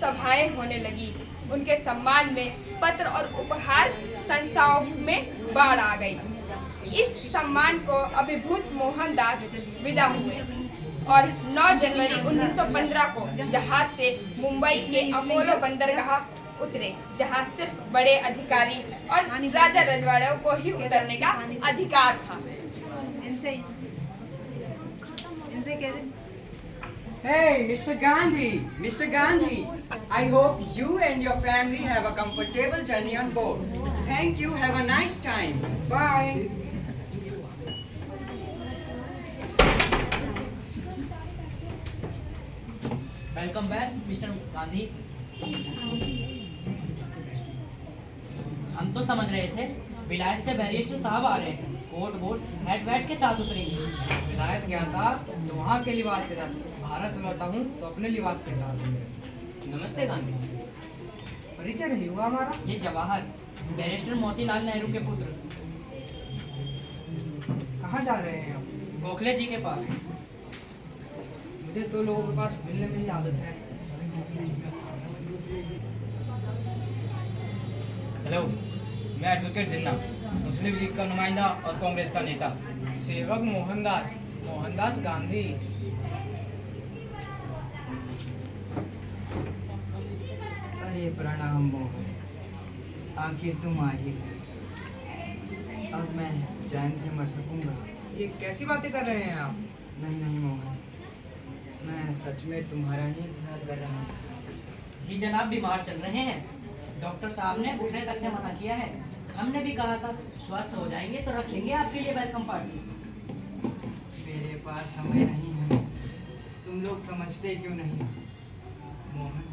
सभाएं होने लगी। उनके सम्मान में पत्र और उपहार संस्थाओं में बाढ़ आ गई। इस सम्मान को अभिभूत मोहनदास विदा हुए और 9 जनवरी 1915 को जहाज से मुंबई के अपोलो बंदरगाह उतरे, जहां सिर्फ बड़े अधिकारी और राजा रजवाड़ों को ही उतरने का अधिकार था। इनसे कैसे? Hey, Mr. Gandhi, I hope you and your family have a comfortable journey on board. Thank you, have a nice time. Bye. Welcome back mister Gandhi. हम तो समझ रहे थे विलायत से बैरिस्टर साहब आ रहे हैं, कोट वोट हैट वैट के साथ उतरेंगे। विलायत गया था तो वहाँ के लिबास के साथ, भारत लौटा हूँ तो अपने लिबास के साथ। नमस्ते गांधी। परिचय नहीं हुआ हमारा? ये जवाहर, बैरिस्टर मोतीलाल नेहरू के पुत्र। कहाँ जा रहे हैं आप? गोखले जी के पास। मुझे तो लोगों के पास मिलने में ही आदत है। हेलो, मैं एडवोकेट जिन्ना, मुस्लिम लीग का नुमाइंदा और कांग्रेस का नेता। सेवक मोहनदास गांधी। अरे प्रणाम मोहन, आखिर तुम आई। अब मैं चैन से मर सकूंगा। ये कैसी बातें कर रहे हैं आप? नहीं मोहन, मैं सच में तुम्हारा ही इंतजार कर रहा हूँ। जी जनाब बीमार चल रहे हैं, डॉक्टर साहब ने उठने तक से मना किया है। हमने भी कहा था स्वस्थ हो जाएंगे तो रख लेंगे आपके लिए वेलकम पार्टी। मेरे पास समय नहीं है, तुम लोग समझते क्यों नहीं? मोहन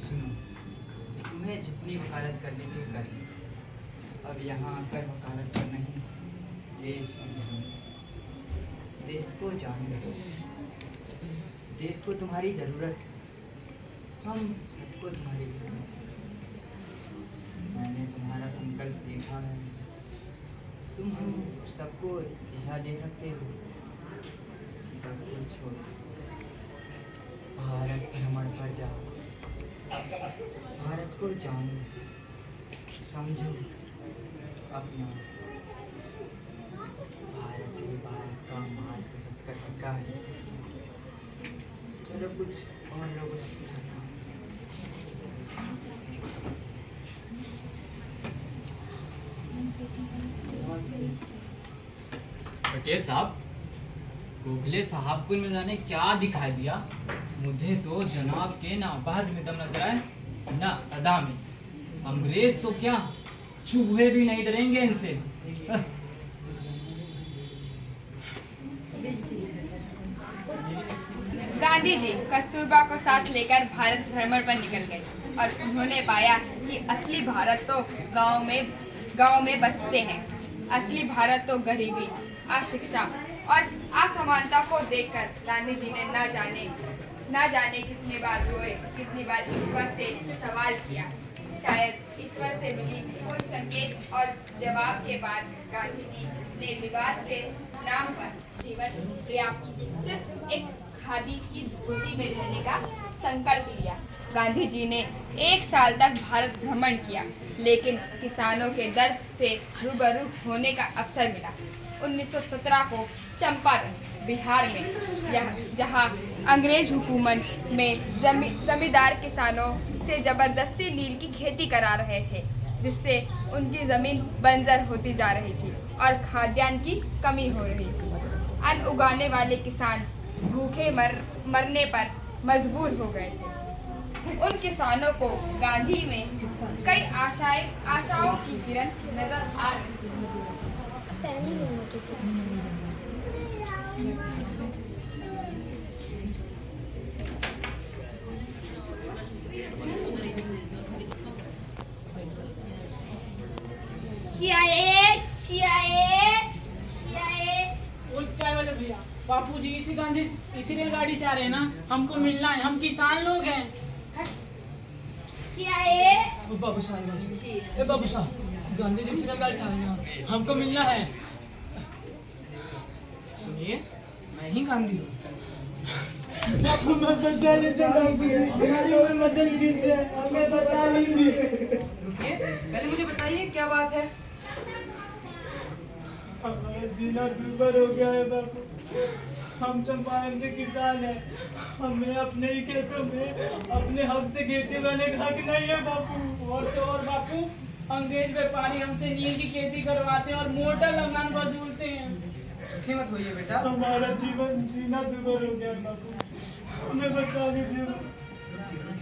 सुनो, तुम्हें जितनी वकालत करनी थी करी। अब यहाँ आकर वकालत पर नहीं, देश पर, देश को जानो। देश को तुम्हारी जरूरत है, हम सबको तुम्हारी जरूरत है। मैंने तुम्हारा संकल्प देखा है, तुम हम सबको दिशा दे सकते हो। सब कुछ छोड़ भारत भ्रमण पर जाओ, भारत को जानो, समझो, अपना भारत ही भारत का मार्ग प्रशस्त कर सकता है। चलो कुछ और लोगों से सुनाता हूँ। पटेल साहब, गोखले साहब को न जाने क्या दिखाई दिया। मुझे तो जनाब के ना आवाज में दम नजर आए ना अदा में। अंग्रेज तो क्या, चूहे भी नहीं डरेंगे इनसे। गांधी जी कस्तूरबा को साथ लेकर भारत भ्रमण पर निकल गए और उन्होंने पाया कि असली भारत तो गांव में बसते हैं। असली भारत तो गरीबी, अशिक्षा और असमानता को देखकर गांधी जी ने ना जाने कितनी बार रोए, कितनी बार ईश्वर से सवाल किया। शायद ईश्वर से मिली कुछ संकेत और जवाब के बाद गांधी जी ने लिबास के नाम पर जीवन पर्याप्त सिर्फ एक खादी की धोती में रहने का संकल्प लिया। गांधी जी ने 1 साल तक भारत भ्रमण किया, लेकिन किसानों के दर्द से रूबरू होने का अवसर मिला। 1917 को चंपारण बिहार में, जहां अंग्रेज हुकूमत में जमींदार किसानों से जबरदस्ती नील की खेती करा रहे थे, जिससे उनकी जमीन बंजर होती जा रही थी और खाद्यान्न की कमी हो रही थी। अन्न उगाने वाले किसान भूखे मरने पर मजबूर हो गए थे। उन किसानों को गांधी में कई आशाओं की किरण नजर आ रही थी। वो चाय वाले भैया, बापूजी इसी रेलगाड़ी से आ रहे हैं ना, हमको मिलना है, हम किसान लोग हैं। बाबू साहब, बाबू साहब, गांधी जी इसी रेलगाड़ी से आ रहे हैं, हमको मिलना है। सुनिए, मैं ही गांधी हूँ। बापू मैं बचा लीजिए, हमारी उम्र मदद कीजिए, हमें बचा लीजिए। रुकिए, पहले मुझे बताइए क्या बात है। हमारा जीना दुर्भर हो गया है बापू। हम चंपारण के किसान हैं, हमें अपने ही खेतों में अपने हक से खेती करने का हक नहीं है बापू। और तो और बापू, अंग्रेज व्यापारी हमसे नील की खेती करवाते हैं और मोटा लगान वसूलते हैं। दुखी मत होइए बेटा। हमारा जीवन जीना दुर्भर हो गया बापू, हमें बचा लीजिए।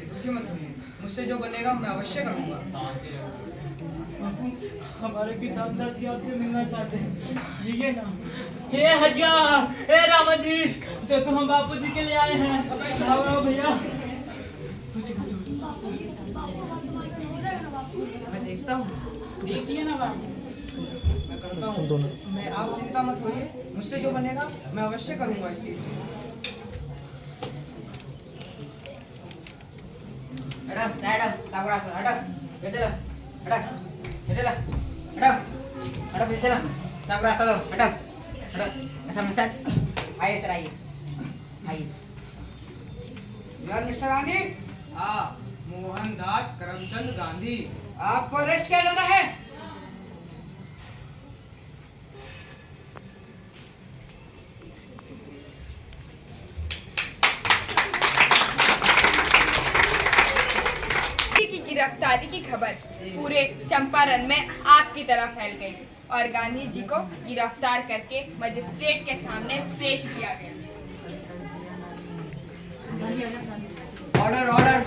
दुखी मत होइए, मुझसे जो बनेगा मैं अवश्य करूँगा। बापू, हमारे किसान साथी आपसे मिलना चाहते हैं, ये ना। हे हजा, हे रामन जी, देखो हम बापू जी के लिए आए हैं। आओ भैया। मैं देखता हूँ। देखिए ना बापू, मैं करता हूँ। मैं आप चिंता मत होइए, मुझसे जो बनेगा मैं अवश्य करूँगा इस चीज। आइए सर, आइए आइए। यार मिस्टर गांधी, हाँ, मोहनदास करमचंद गांधी। आपको अरेस्ट किया जाता है। की गिरफ्तारी की खबर पूरे चंपारण में आग की तरह फैल गई और गांधी जी को गिरफ्तार करके मजिस्ट्रेट के सामने पेश किया गया। Order, order.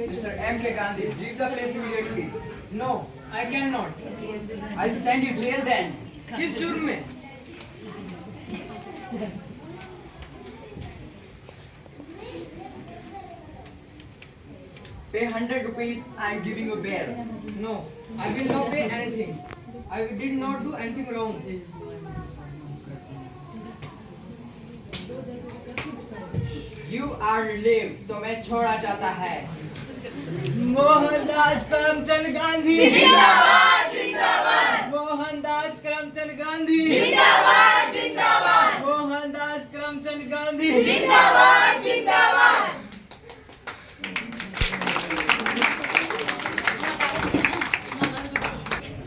Mister M.K. Gandhi, leave the place immediately. No, I cannot. I'll send you jail then. किस जुर्म में? Pay 100 rupees. I'm giving you bail. No, I will not pay anything. I did not do anything wrong. You are relieved. तो मैं छोड़ा जाता है। मोहनदास करमचंद गांधी जिंदाबाद, जिंदाबाद। मोहनदास करमचंद गांधी जिंदाबाद, जिंदाबाद। मोहनदास करमचंद गांधी जिंदाबाद, जिंदाबाद।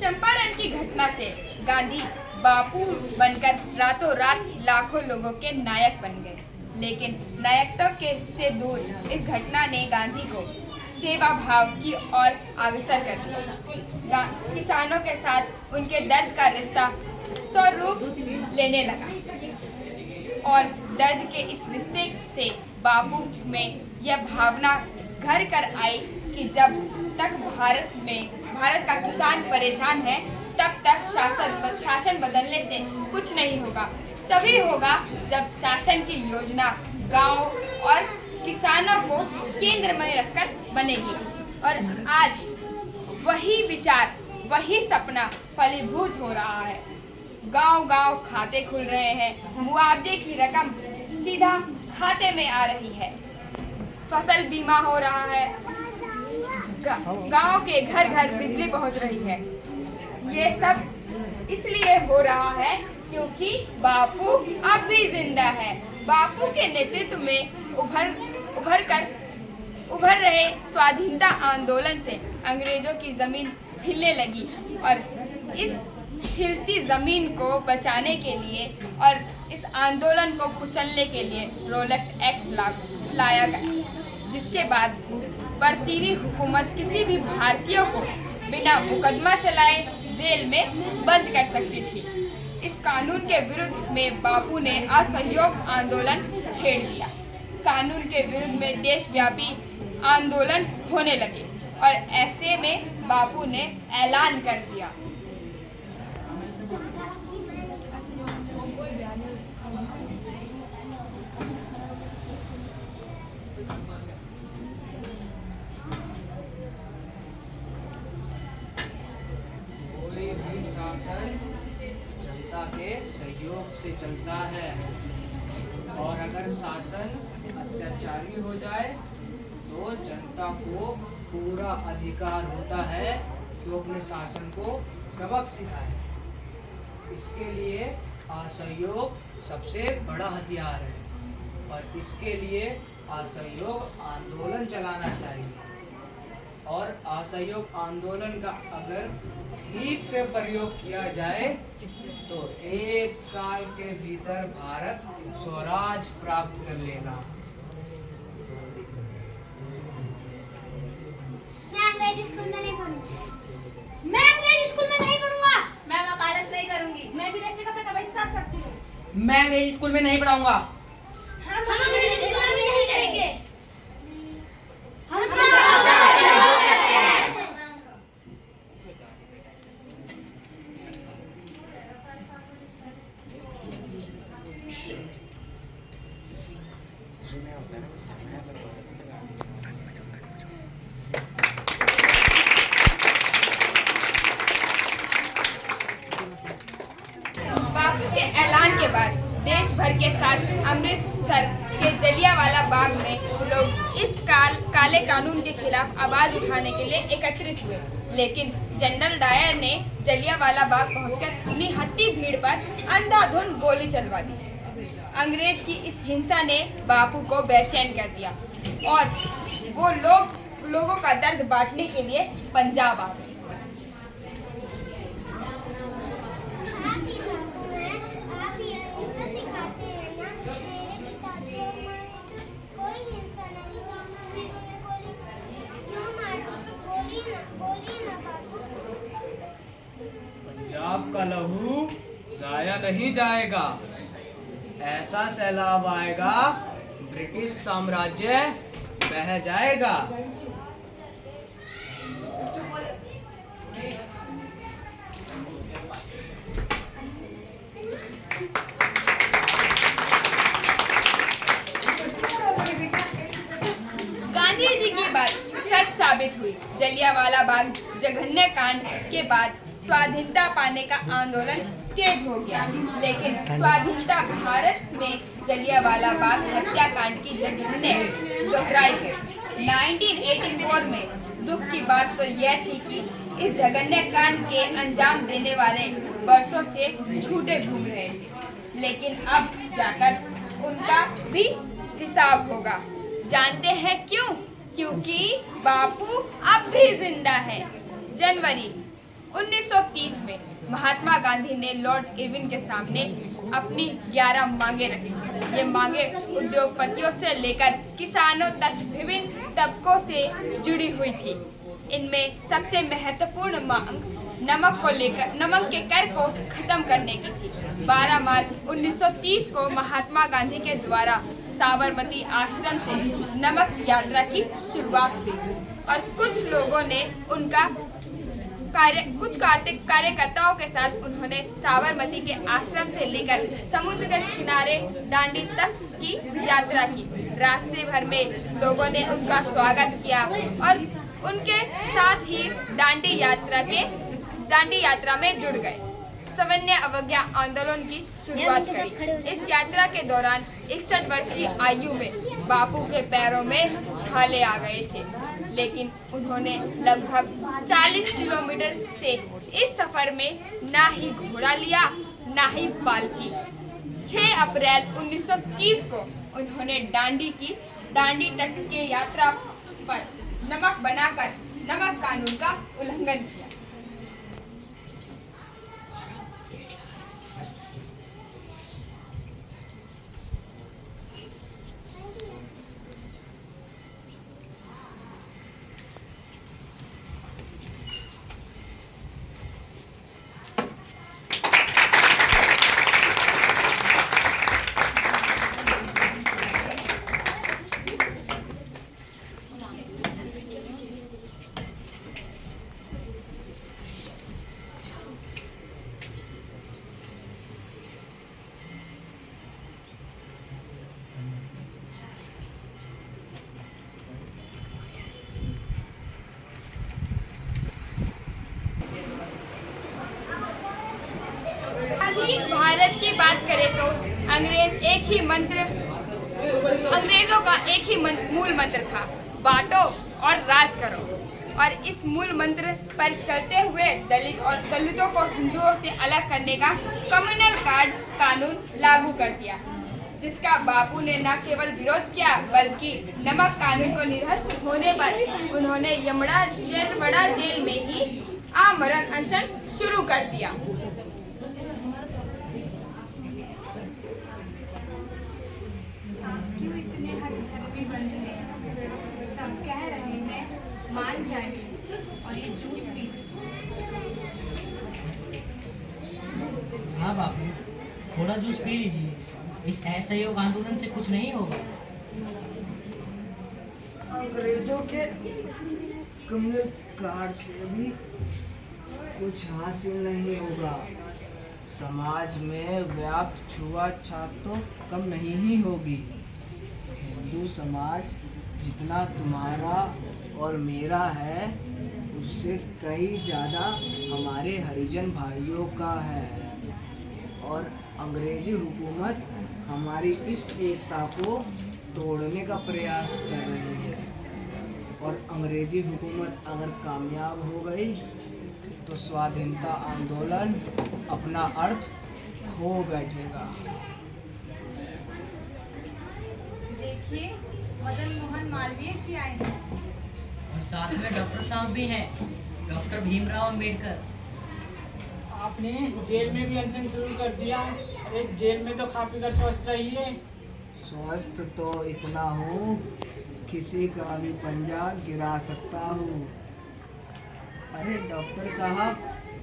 चंपारण की घटना से गांधी बापू बनकर रातों रात लाखों लोगों के नायक बन गए, लेकिन नायकत्व के से दूर इस घटना ने गांधी को सेवा भाव की ओर अग्रसर कर दिया। किसानों के साथ उनके दर्द का रिश्ता स्वरूप लेने लगा और दर्द के इस रिश्ते से बापू में यह भावना घर कर आई कि जब तक भारत का किसान परेशान है तब तक शासन बदलने से कुछ नहीं होगा। तभी होगा जब शासन की योजना गांव और किसानों को केंद्र में रखकर बनेगी। और आज वही विचार, वही सपना फलीभूत हो रहा है। गांव-गांव खाते खुल रहे हैं, मुआवजे की रकम सीधा खाते में आ रही है, फसल बीमा हो रहा है, गांव के घर घर बिजली पहुंच रही है। ये सब इसलिए हो रहा है क्योंकि बापू अब भी जिंदा है। बापू के नेतृत्व में उभर रहे स्वाधीनता आंदोलन से अंग्रेजों की जमीन हिलने लगी और इस हिलती जमीन को बचाने के लिए और इस आंदोलन को कुचलने के लिए रोलैक्ट एक्ट लाया गया, जिसके बाद बरतीली हुकूमत किसी भी भारतीय को बिना मुकदमा चलाए जेल में बंद कर सकती थी। इस कानून के विरुद्ध में बापू ने असहयोग आंदोलन छेड़ दिया। कानून के विरुद्ध में देशव्यापी आंदोलन होने लगे और ऐसे में बापू ने ऐलान कर दिया। कोई भी शासन जनता के सहयोग से चलता है और अगर शासन अत्याचारी हो जाए तो जनता को पूरा अधिकार होता है कि वो अपने शासन को सबक सिखाए। इसके लिए असहयोग सबसे बड़ा हथियार है और इसके लिए असहयोग आंदोलन चलाना चाहिए और असहयोग आंदोलन का अगर ठीक से प्रयोग किया जाए तो 1 साल के भीतर भारत स्वराज प्राप्त कर लेगा। मैं अंग्रेजी स्कूल में नहीं पढ़ूंगी। मैं अंग्रेजी स्कूल में नहीं पढ़ूंगा। मैं वकालत नहीं करूंगी। मैं भी नैतिक अपना बहिष्कार करती हूँ। मैं अंग्रेजी स्कूल में नहीं पढ़ाऊंगा। हम अंग्रेजी स्कूल में नहीं करेंगे। हम बापू के ऐलान के बाद देश भर के साथ अमृतसर के जलियांवाला बाग में लोग इस काले कानून के खिलाफ आवाज उठाने के लिए एकत्रित हुए, लेकिन जनरल डायर ने जलियांवाला बाग पहुंचकर निहत्थी भीड़ पर अंधाधुंध गोली चलवा दी। अंग्रेज की इस हिंसा ने बापू को बेचैन कर दिया और वो लोगों का दर्द बांटने के लिए पंजाब आ गए। पंजाब का लहू जाया नहीं जाएगा। ऐसा सैलाब आएगा ब्रिटिश साम्राज्य बह जाएगा। गांधी जी की बात सच साबित हुई। जलियांवाला बाग जघन्य कांड के बाद स्वाधीनता पाने का आंदोलन तेज हो गया, लेकिन स्वाधीनता भारत में जलियांवाला बाग हत्याकांड की जघन्य दोहराई है। 1984 में दुख की बात तो यह थी कि इस जघन्य कांड के अंजाम देने वाले वर्षों से छूटे घूम रहे थे, लेकिन अब जाकर उनका भी हिसाब होगा। जानते हैं क्यों? क्योंकि बापू अब भी जिंदा है। जनवरी 1930 में महात्मा गांधी ने लॉर्ड इरविन के सामने अपनी 11 मांगे रखी। ये मांगे उद्योगपतियों से लेकर किसानों तक विभिन्न तबकों से जुड़ी हुई थी। इनमें सबसे महत्वपूर्ण मांग नमक के कर को खत्म करने की थी। 12 मार्च 1930 को महात्मा गांधी के द्वारा साबरमती आश्रम से नमक यात्रा की शुरुआत हुई और कुछ लोगों ने कुछ कार्यकर्ताओं के साथ उन्होंने साबरमती के आश्रम से लेकर समुद्र के किनारे दांडी तक की यात्रा की। रास्ते भर में लोगों ने उनका स्वागत किया और उनके साथ ही दांडी यात्रा में जुड़ गए। सवर्ण अवज्ञा आंदोलन की शुरुआत करी। इस यात्रा के दौरान 61 वर्ष की आयु में बापू के पैरों में छाले आ गए थे, लेकिन उन्होंने लगभग 40 किलोमीटर से इस सफर में ना ही घोड़ा लिया ना ही पालकी। 6 अप्रैल 1930 को उन्होंने दांडी तट के यात्रा पर नमक बनाकर नमक कानून का उल्लंघन किया। की बात करें तो अंग्रेजों का एक ही मूल मंत्र था, बांटो और राज करो। और इस मूल मंत्र पर चलते हुए दलित और दलितों को हिंदुओं से अलग करने का कम्युनल कानून लागू कर दिया, जिसका बापू ने न केवल विरोध किया बल्कि नमक कानून को निरस्त होने पर उन्होंने यमड़ा जेल में ही आमरण अनशन शुरू कर दिया। क्यों इतने हटघर बन रहे हैं? सब कह रहे हैं मान जाइए और ये जूस पी। हाँ बापू, थोड़ा जूस पी लीजिए। इस असहयोग आंदोलन से कुछ नहीं होगा। अंग्रेजों के कम्युनल कार्ड से भी कुछ हासिल नहीं होगा। समाज में व्याप्त छुआछूत तो कम नहीं ही होगी। हिंदू समाज जितना तुम्हारा और मेरा है, उससे कई ज़्यादा हमारे हरिजन भाइयों का है। और अंग्रेजी हुकूमत हमारी इस एकता को तोड़ने का प्रयास कर रही है। और अंग्रेजी हुकूमत अगर कामयाब हो गई तो स्वाधीनता आंदोलन अपना अर्थ खो बैठेगा। देखिए, मदन मोहन मालवीय जी आए हैं। और साथ में डॉक्टर साहब भी हैं, डॉक्टर भीमराव अंबेडकर। आपने जेल में भी अनशन शुरू कर दिया। अरे जेल में तो खा पी कर स्वस्थ रहिए। स्वस्थ तो इतना हूँ, किसी का भी पंजा गिरा सकता हूँ। अरे डॉक्टर साहब,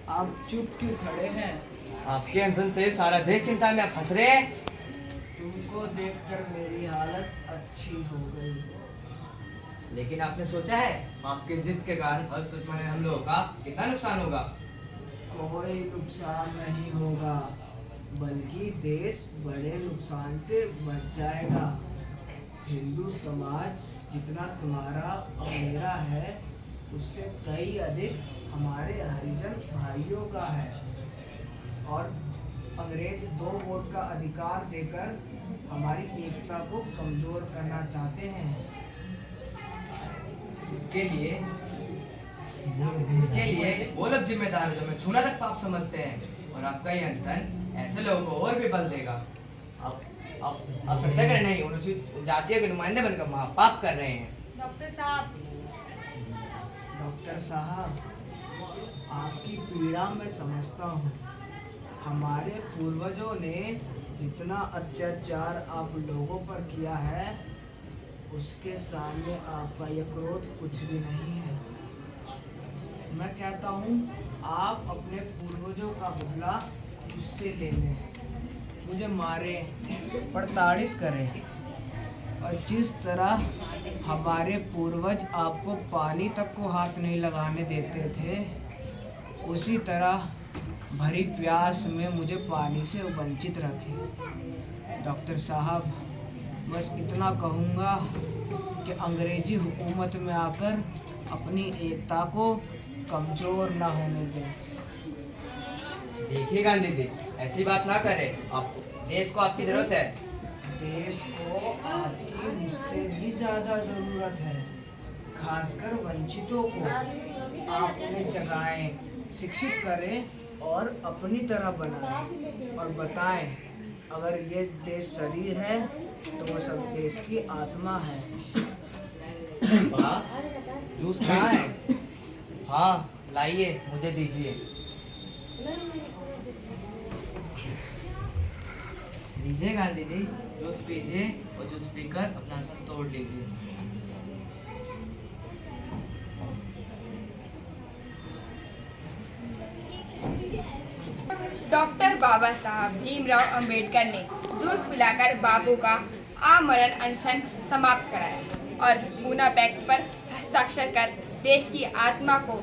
आप चुप क्यों खड़े हैं? आपके अनशन से सारा देश चिंता में फंस रहे हैं। तुमको देखकर मेरी हालत अच्छी हो गई। लेकिन आपने सोचा है आपके जिद के कारण हम लोगों का कितना नुकसान होगा? कोई नुकसान नहीं होगा, बल्कि देश बड़े नुकसान से बच जाएगा। हिंदू समाज जितना तुम्हारा और मेरा है, उससे कई अधिक हमारे हरिजन भाइयों का है। और अंग्रेज 2 वोट का अधिकार देकर हमारी एकता को कमजोर करना चाहते हैं। इसके लिए वो लोग जिम्मेदार है जो हमें छूना तक पाप समझते हैं। और आपका ये अनशन ऐसे लोगों को और भी बल देगा। आप सत्याग्रह नहीं, अनुसूचित जातियों के नुमाइंदे बनकर महापाप कर रहे हैं। डॉक्टर साहब, आपकी पीड़ा मैं समझता हूँ। हमारे पूर्वजों ने जितना अत्याचार आप लोगों पर किया है, उसके सामने आपका यह क्रोध कुछ भी नहीं है। मैं कहता हूँ, आप अपने पूर्वजों का बदला मुझसे ले लें, मुझे मारें, प्रताड़ित करें। और जिस तरह हमारे पूर्वज आपको पानी तक को हाथ नहीं लगाने देते थे, उसी तरह भरी प्यास में मुझे पानी से वंचित रखें। डॉक्टर साहब, बस इतना कहूँगा कि अंग्रेजी हुकूमत में आकर अपनी एकता को कमज़ोर ना होने दें। देखिए गांधी जी, ऐसी बात ना करें। आप देश को आपकी जरूरत है। देश को आपकी मुझसे भी ज़्यादा ज़रूरत है। खासकर वंचितों को आप अपने जगाएं, शिक्षित करें और अपनी तरह बनाएं। और बताएं, अगर ये देश शरीर है तो वो सब देश की आत्मा है। जूस कहाँ है? हाँ लाइए, मुझे दीजिए। लीजिए गांधी जी, जूस पीजिए और जूस पीकर अपना अनशन तोड़ लीजिए। डॉक्टर बाबा साहब भीमराव अंबेडकर ने जूस पिलाकर बापू का आमरण अनशन समाप्त कराया और पूना पैक्ट पर हस्ताक्षर कर देश की आत्मा को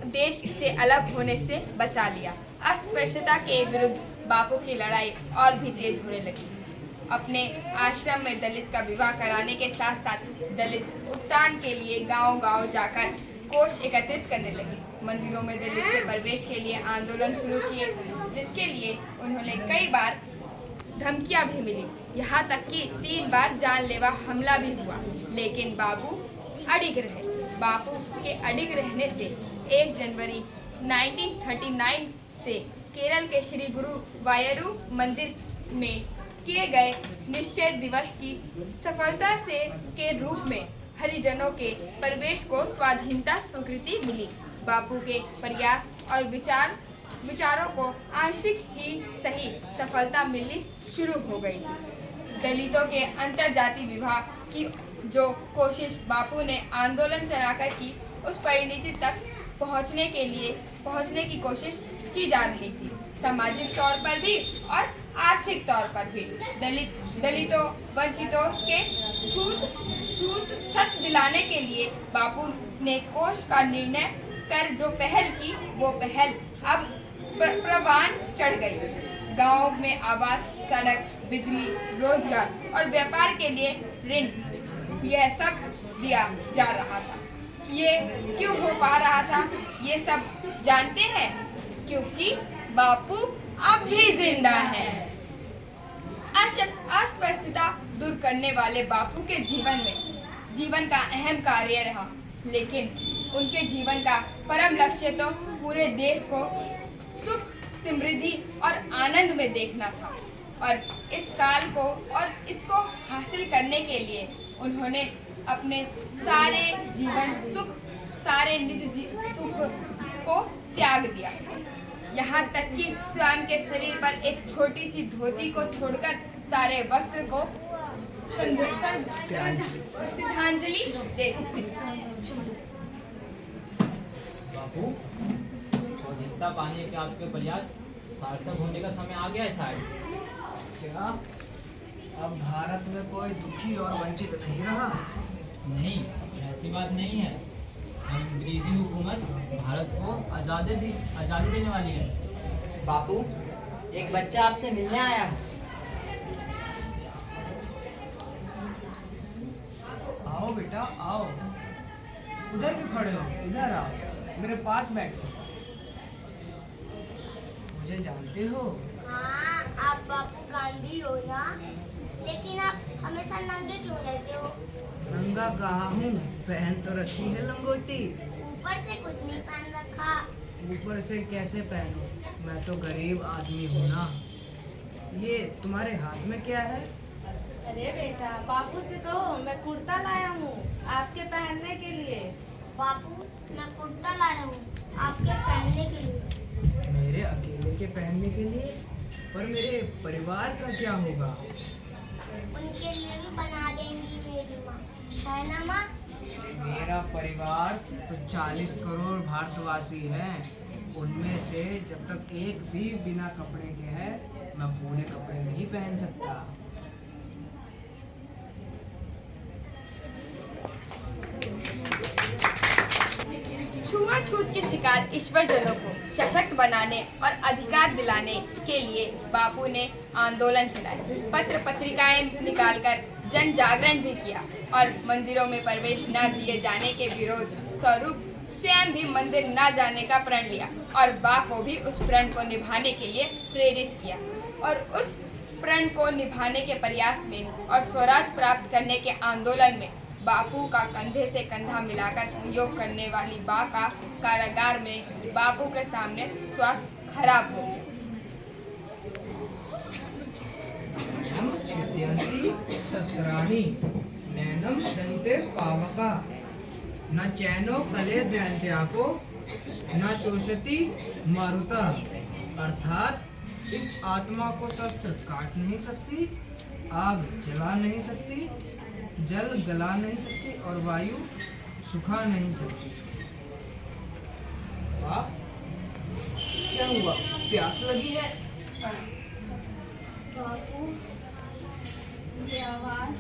देश से अलग होने से बचा लिया। अस्पृश्यता के विरुद्ध बापू की लड़ाई और भी तेज होने लगी। अपने आश्रम में दलित का विवाह कराने के साथ साथ दलित उत्थान के लिए गांव-गांव जाकर कोष एकत्रित करने लगे। मंदिरों में दलित के प्रवेश के लिए आंदोलन शुरू किए, जिसके लिए उन्होंने कई बार धमकियां भी मिली, यहाँ तक कि 3 बार जानलेवा हमला भी हुआ, लेकिन बापू अडिग रहे। बापू के अडिग रहने से 1 जनवरी 1939 से केरल के श्री गुरु वायरू मंदिर में किए गए निश्चय दिवस की सफलता से के रूप में हरिजनों के प्रवेश को स्वाधीनता स्वीकृति मिली। बापू के प्रयास और विचारों को आंशिक ही सही सफलता मिलनी शुरू हो गई। दलितों के अंतरजातीय विवाह की जो कोशिश बापू ने आंदोलन चलाकर की, उस परिणति तक पहुंचने की कोशिश की जा रही थी। सामाजिक तौर पर भी और आर्थिक तौर पर भी दलितों वंचितों के छत दिलाने के लिए बापू ने कोष का निर्णय कर जो पहल की, वो पहल अब प्रवान चढ़ गई। गांव में आवास, सड़क, बिजली, रोजगार और व्यापार के लिए ऋण, यह सब दिया जा रहा था। ये क्यों हो पा रहा था, ये सब जानते हैं? क्योंकि बापू अब भी जिंदा है। अस्पृश्यता दूर करने वाले बापू के जीवन का अहम कार्य रहा, लेकिन उनके जीवन का परम लक्ष्य तो पूरे देश को सुख, समृद्धि और आनंद में देखना था। और इस काल को और इसको हासिल करने के लिए उन्होंने अपने सारे जीवन सुख, सारे निज सुख को त्याग दिया। यहाँ तक कि स्वयं के शरीर पर एक छोटी सी धोती को छोड़कर सारे वस्त्र को श्रद्धांजलि दे दी। बापू, स्वाधीनता पाने के आपके प्रयास सार्थक होने का समय आ गया है शायद। क्या अब भारत में कोई दुखी और वंचित नहीं रहा? नहीं, ऐसी बात नहीं है। अंग्रेजी हुकूमत भारत को आज़ादी देने वाली है। बापू, एक बच्चा आपसे मिलने आया है। आओ बेटा आओ। उधर क्यों खड़े हो? इधर आओ, मेरे पास बैठो। मुझे जानते हो? हाँ, आप बापू गांधी हो ना, लेकिन आप हमेशा नंगे क्यों रहते हो? नंगा कहाँ हूँ, पहन तो रखी है लंगोटी। ऊपर से कुछ नहीं पहन रखा। ऊपर से कैसे पहनूं? मैं तो गरीब आदमी हूँ ना। ये तुम्हारे हाथ में क्या है? अरे बेटा, बापू से कहो मैं कुर्ता लाया हूँ आपके पहनने के लिए। बापू, मैं कुर्ता लाया हूँ आपके पहनने के लिए। मेरे अकेले के पहनने के लिए? पर मेरे परिवार का क्या होगा? उनके लिए भी बना देंगी मेरी माँ, है ना माँ? मेरा परिवार तो 40 करोड़ भारतवासी हैं। उनमें से जब तक एक भी बिना कपड़े के है, मैं पूरे कपड़े नहीं पहन सकता। छुआछूत के शिकार ईश्वरजनों को सशक्त बनाने और अधिकार दिलाने के लिए बापू ने आंदोलन चलाए, पत्र पत्रिकाएं निकालकर जन जागरण भी किया और मंदिरों में प्रवेश न दिए जाने के विरोध स्वरूप स्वयं भी मंदिर न जाने का प्रण लिया और बा को भी उस प्रण को निभाने के लिए प्रेरित किया। और उस प्रण को निभाने के प्रयास में और स्वराज प्राप्त करने के आंदोलन में बापू का कंधे से कंधा मिलाकर सहयोग करने वाली बा का कारागार में बापू के सामने स्वास्थ्य खराब हो गया। शस्त्राणि नैनम दंते पावका न चैनो कले दयन्ते आपो न शोषति मारुता। अर्थात इस आत्मा को शस्त्र काट नहीं सकती, आग जला नहीं सकती, जल गला नहीं सकती और वायु सुखा नहीं सकती। वाह, क्या हुआ? प्यास लगी है? बापू, ये आवाज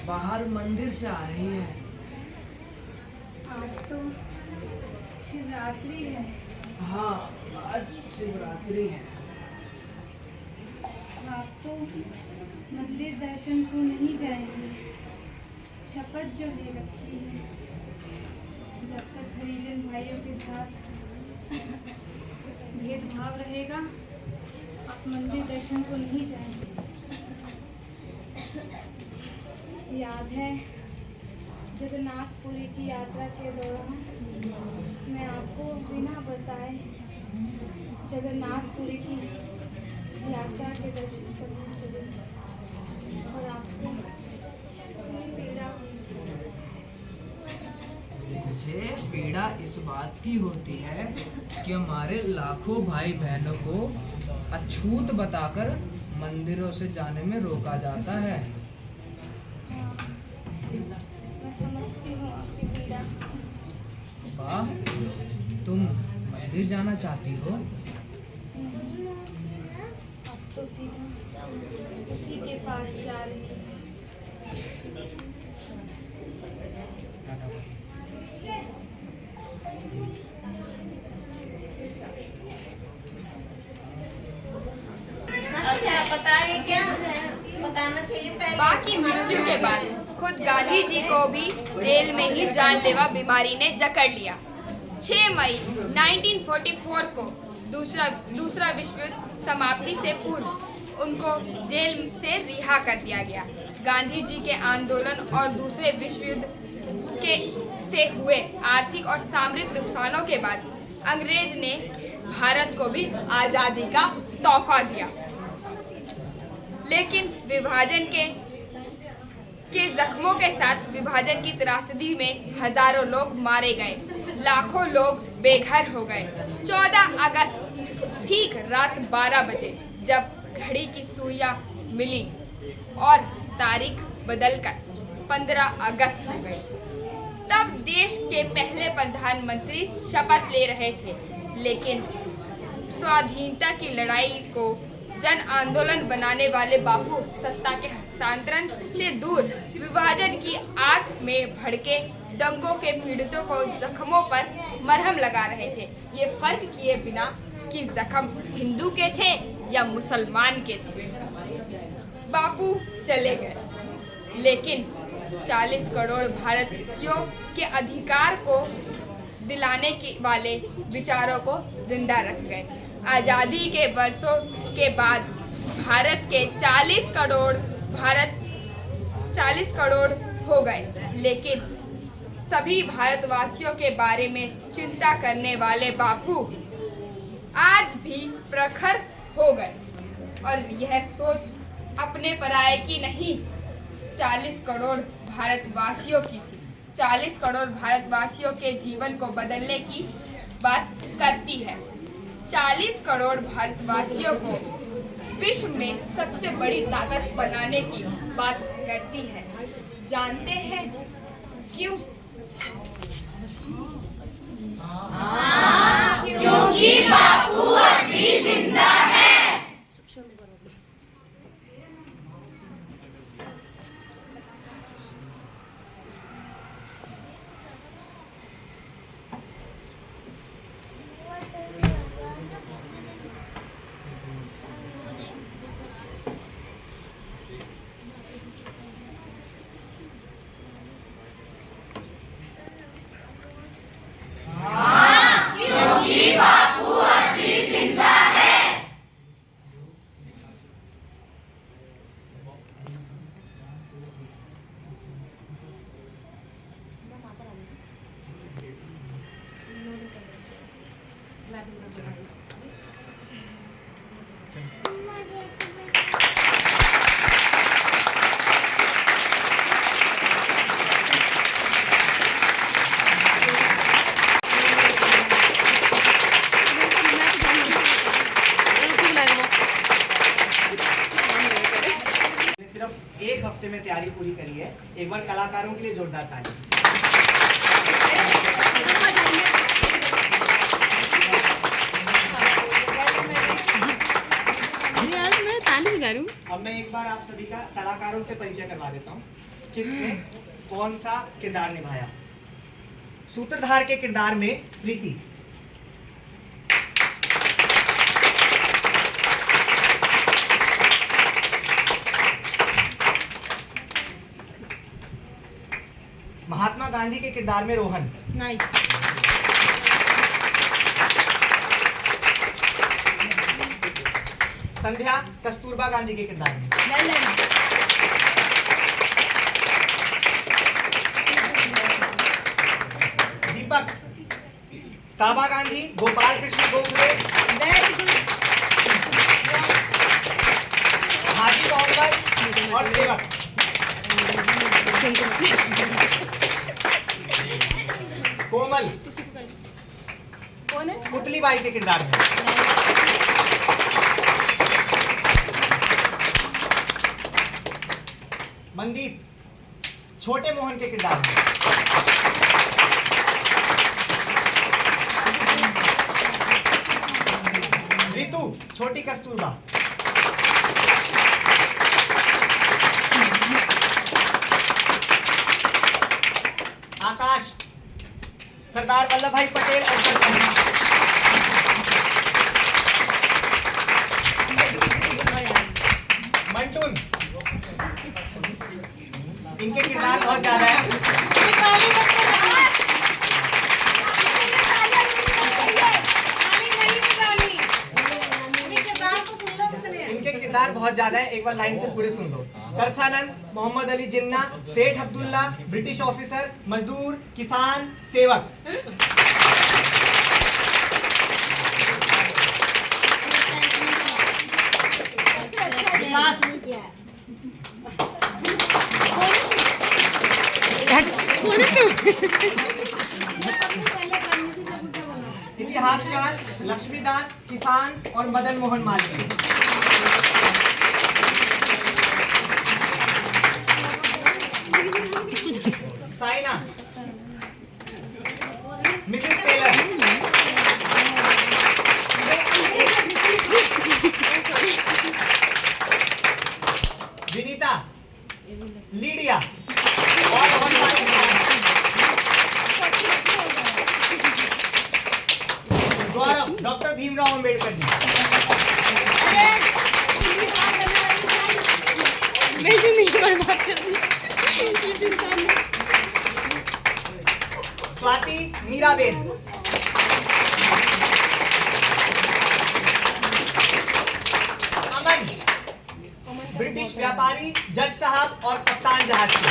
बाहर मंदिर से आ रही है। आज तो शिवरात्रि है। हाँ, आज शिवरात्रि है। आप तो मंदिर दर्शन को नहीं जाएंगे। शपथ जो ले रखी है, जब तक हरिजन भाइयों के साथ भेदभाव रहेगा, आप मंदिर दर्शन को नहीं जाएंगे। याद है जगन्नाथपुरी की यात्रा के दौरान मैं आपको बिना बताए जगन्नाथपुरी की यात्रा के दर्शन करने चली और आपको इतनी पीड़ा हुई। मुझे पीड़ा इस बात की होती है कि हमारे लाखों भाई बहनों को अछूत बताकर मंदिरों से जाने में रोका जाता है। मैं समझती हूँ आपकी पीड़ा। वाह, तुम मंदिर जाना चाहती हो? अब तो सीधा उसी के पास जा रही हूँ। अच्छा बताइए क्या बताना चाहिए पहले। बाकी मृत्यु के बाद खुद गांधी जी को भी जेल में ही जानलेवा बीमारी ने जकड़ लिया। 6 मई 1944 को दूसरा विश्व युद्ध समाप्ति से पूर्व उनको जेल से रिहा कर दिया गया। गांधी जी के आंदोलन और दूसरे विश्व युद्ध से हुए आर्थिक और सामरिक नुकसानों के बाद अंग्रेज ने भारत को भी आज़ादी का तोहफा दिया, लेकिन विभाजन के जख्मों के साथ विभाजन की त्रासदी में हजारों लोग मारे गए, लाखों लोग बेघर हो गए। 14 अगस्त ठीक रात 12 बजे जब घड़ी की सुइयां मिली और तारीख बदलकर 15 अगस्त हो गई, तब देश के पहले प्रधानमंत्री शपथ ले रहे थे। लेकिन स्वाधीनता की लड़ाई को जन आंदोलन बनाने वाले बापू सत्ता के हस्तांतरण से दूर विभाजन की आग में भड़के दंगों के पीड़ितों को जख्मों पर मरहम लगा रहे थे, ये फर्क किए बिना कि जख्म हिंदू के थे या मुसलमान के थे। बापू चले गए, लेकिन 40 करोड़ भारतीयों के अधिकार को दिलाने के वाले विचारों को जिंदा रख गए। आज़ादी के वर्षों के बाद भारत के 40 करोड़ हो गए, लेकिन सभी भारतवासियों के बारे में चिंता करने वाले बापू आज भी प्रखर हो गए और यह सोच अपने पराये की नहीं, 40 करोड़ भारतवासियों की थी। 40 करोड़ भारतवासियों के जीवन को बदलने की बात करती है। 40 करोड़ भारतवासियों को विश्व में सबसे बड़ी ताकत बनाने की बात करती है। जानते हैं क्यों? क्योंकि बापू अभी जिंदा है। क्योंकि बापू अभी जिंदा है। सिर्फ एक हफ्ते में तैयारी पूरी करी है। एक बार कलाकारों के लिए जोरदार ताली। अब मैं एक बार आप सभी का कलाकारों से परिचय करवा देता हूँ, किसने कौन सा किरदार निभाया। सूत्रधार के किरदार में प्रीति, महात्मा गांधी के किरदार में रोहन, नाइस। संध्या कस्तूरबा गांधी के किरदार में। दीपक काबा गांधी, गोपाल कृष्ण गोखले, हाजी मोहम्मद और सेवक। कोमल कौन है? पुतली बाई के किरदार में। मनदीप छोटे मोहन के किरदार में। रितु छोटी कस्तूरबा। आकाश सरदार वल्लभ भाई पटेल और सरपंच। मंटून इनके किरदार बहुत ज्यादा है। इनके किरदार बहुत ज्यादा है, एक बार लाइन से पूरे सुन लो। करसानंद, मोहम्मद अली जिन्ना, सेठ अब्दुल्ला, ब्रिटिश ऑफिसर, मजदूर, किसान, सेवक। विकास इतिहासकार लक्ष्मीदास, किसान और Madan Mohan Malviya. Saina Mrs Taylor. Vinita, Lydia और बहुत सारे। गौरव डॉक्टर भीमराव अंबेडकर जी। स्वाति मीराबेन। अमन ब्रिटिश व्यापारी, जज साहब और कप्तान जहाज के।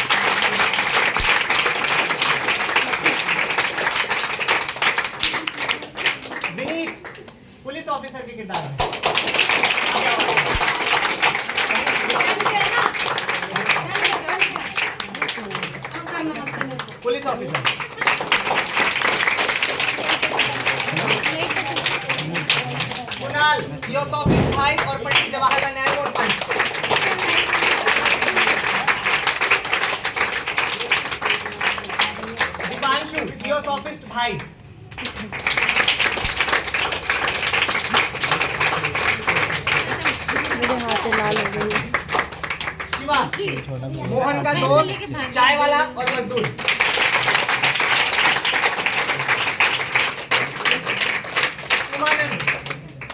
विनीत पुलिस ऑफिसर के किरदार में। Police officer. कुणाल थियोसॉफिस्ट भाई और पंडित जवाहरलाल नेहरू और पंच। दीपांशु थियोसॉफिस्ट भाई। शिवा मोहन का दोस्त, चाय वाला और मजदूर।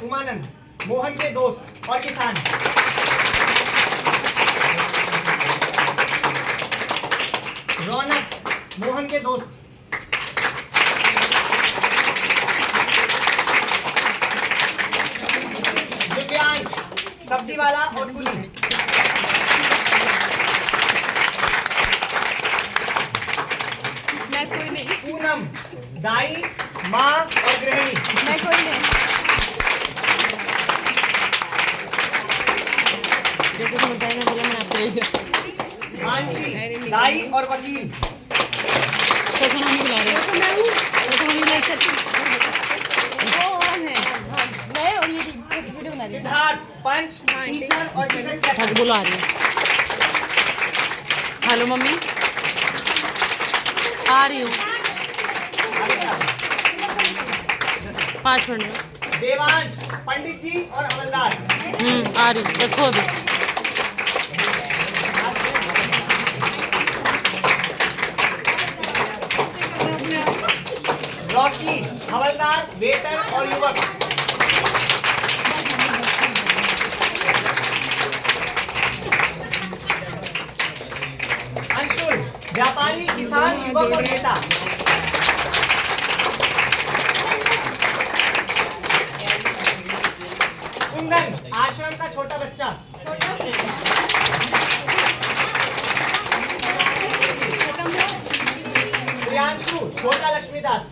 उमानंद मोहन के दोस्त और किसान। रौनक मोहन के दोस्त। दिव्यांश सब्जी वाला और कुली। मैं कोई नहीं। पूनम दाई, माँ और गृहिणी। मैं कोई नहीं। मानसी दाई और वकील। सिद्धार्थ पंच, टीचर और टिकट चेकर। बुला रही हूँ। हेलो मम्मी, आ रही हूँ 5 मिनट में। देवांश पंडित जी और हवलदार। आ रही हूँ, देखो अभी। रॉकी हवलदार, वेटर और युवक। अंशुल व्यापारी, किसान, युवक और नेता। कुंदन आश्रम का छोटा लक्ष्मीदास।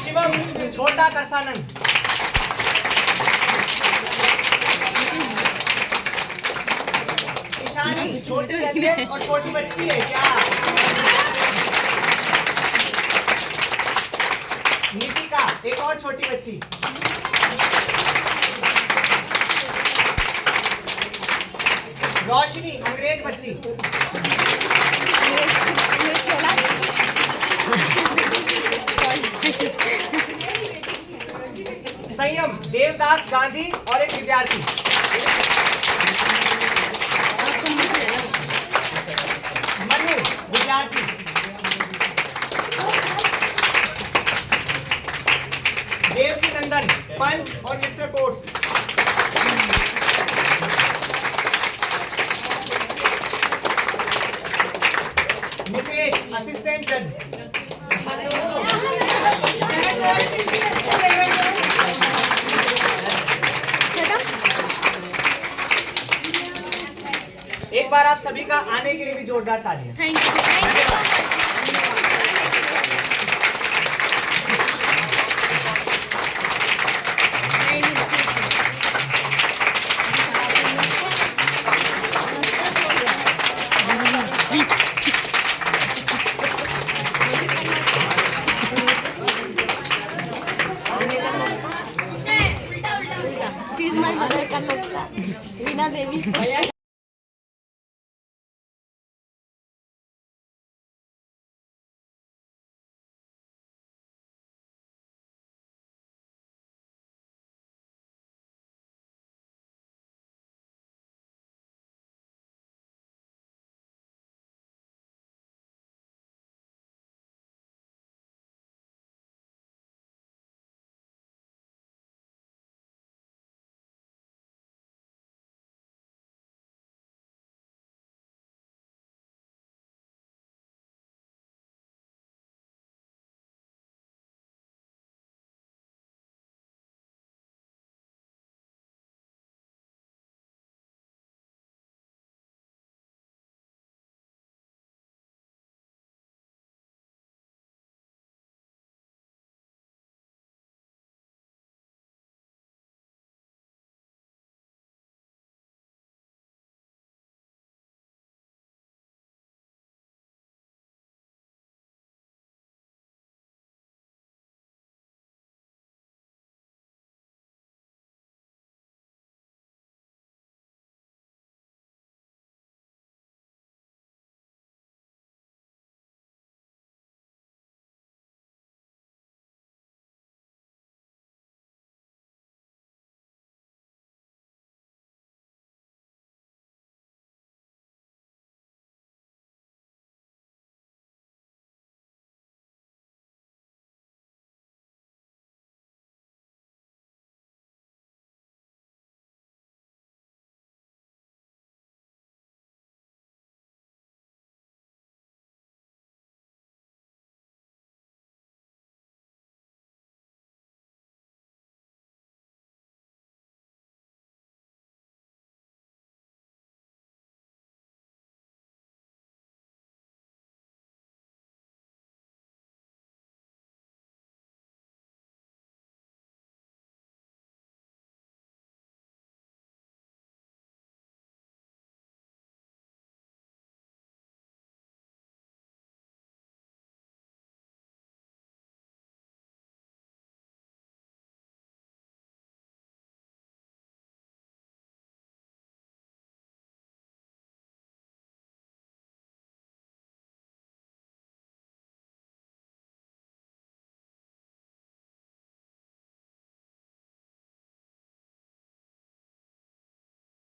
शिवम छोटा करसानंद। ईशानी छोटी एलियन और छोटी बच्ची है क्या? नीतिका एक और छोटी बच्ची। रोशनी अंग्रेज बच्ची। संयम देवदास गांधी और एक विद्यार्थी। मनु विद्यार्थी। देवकी नंदन पंच और मिस्टर कोट्स। नितेश असिस्टेंट जज। एक बार आप सभी का आने के लिए भी जोरदार तालियां। Thank you.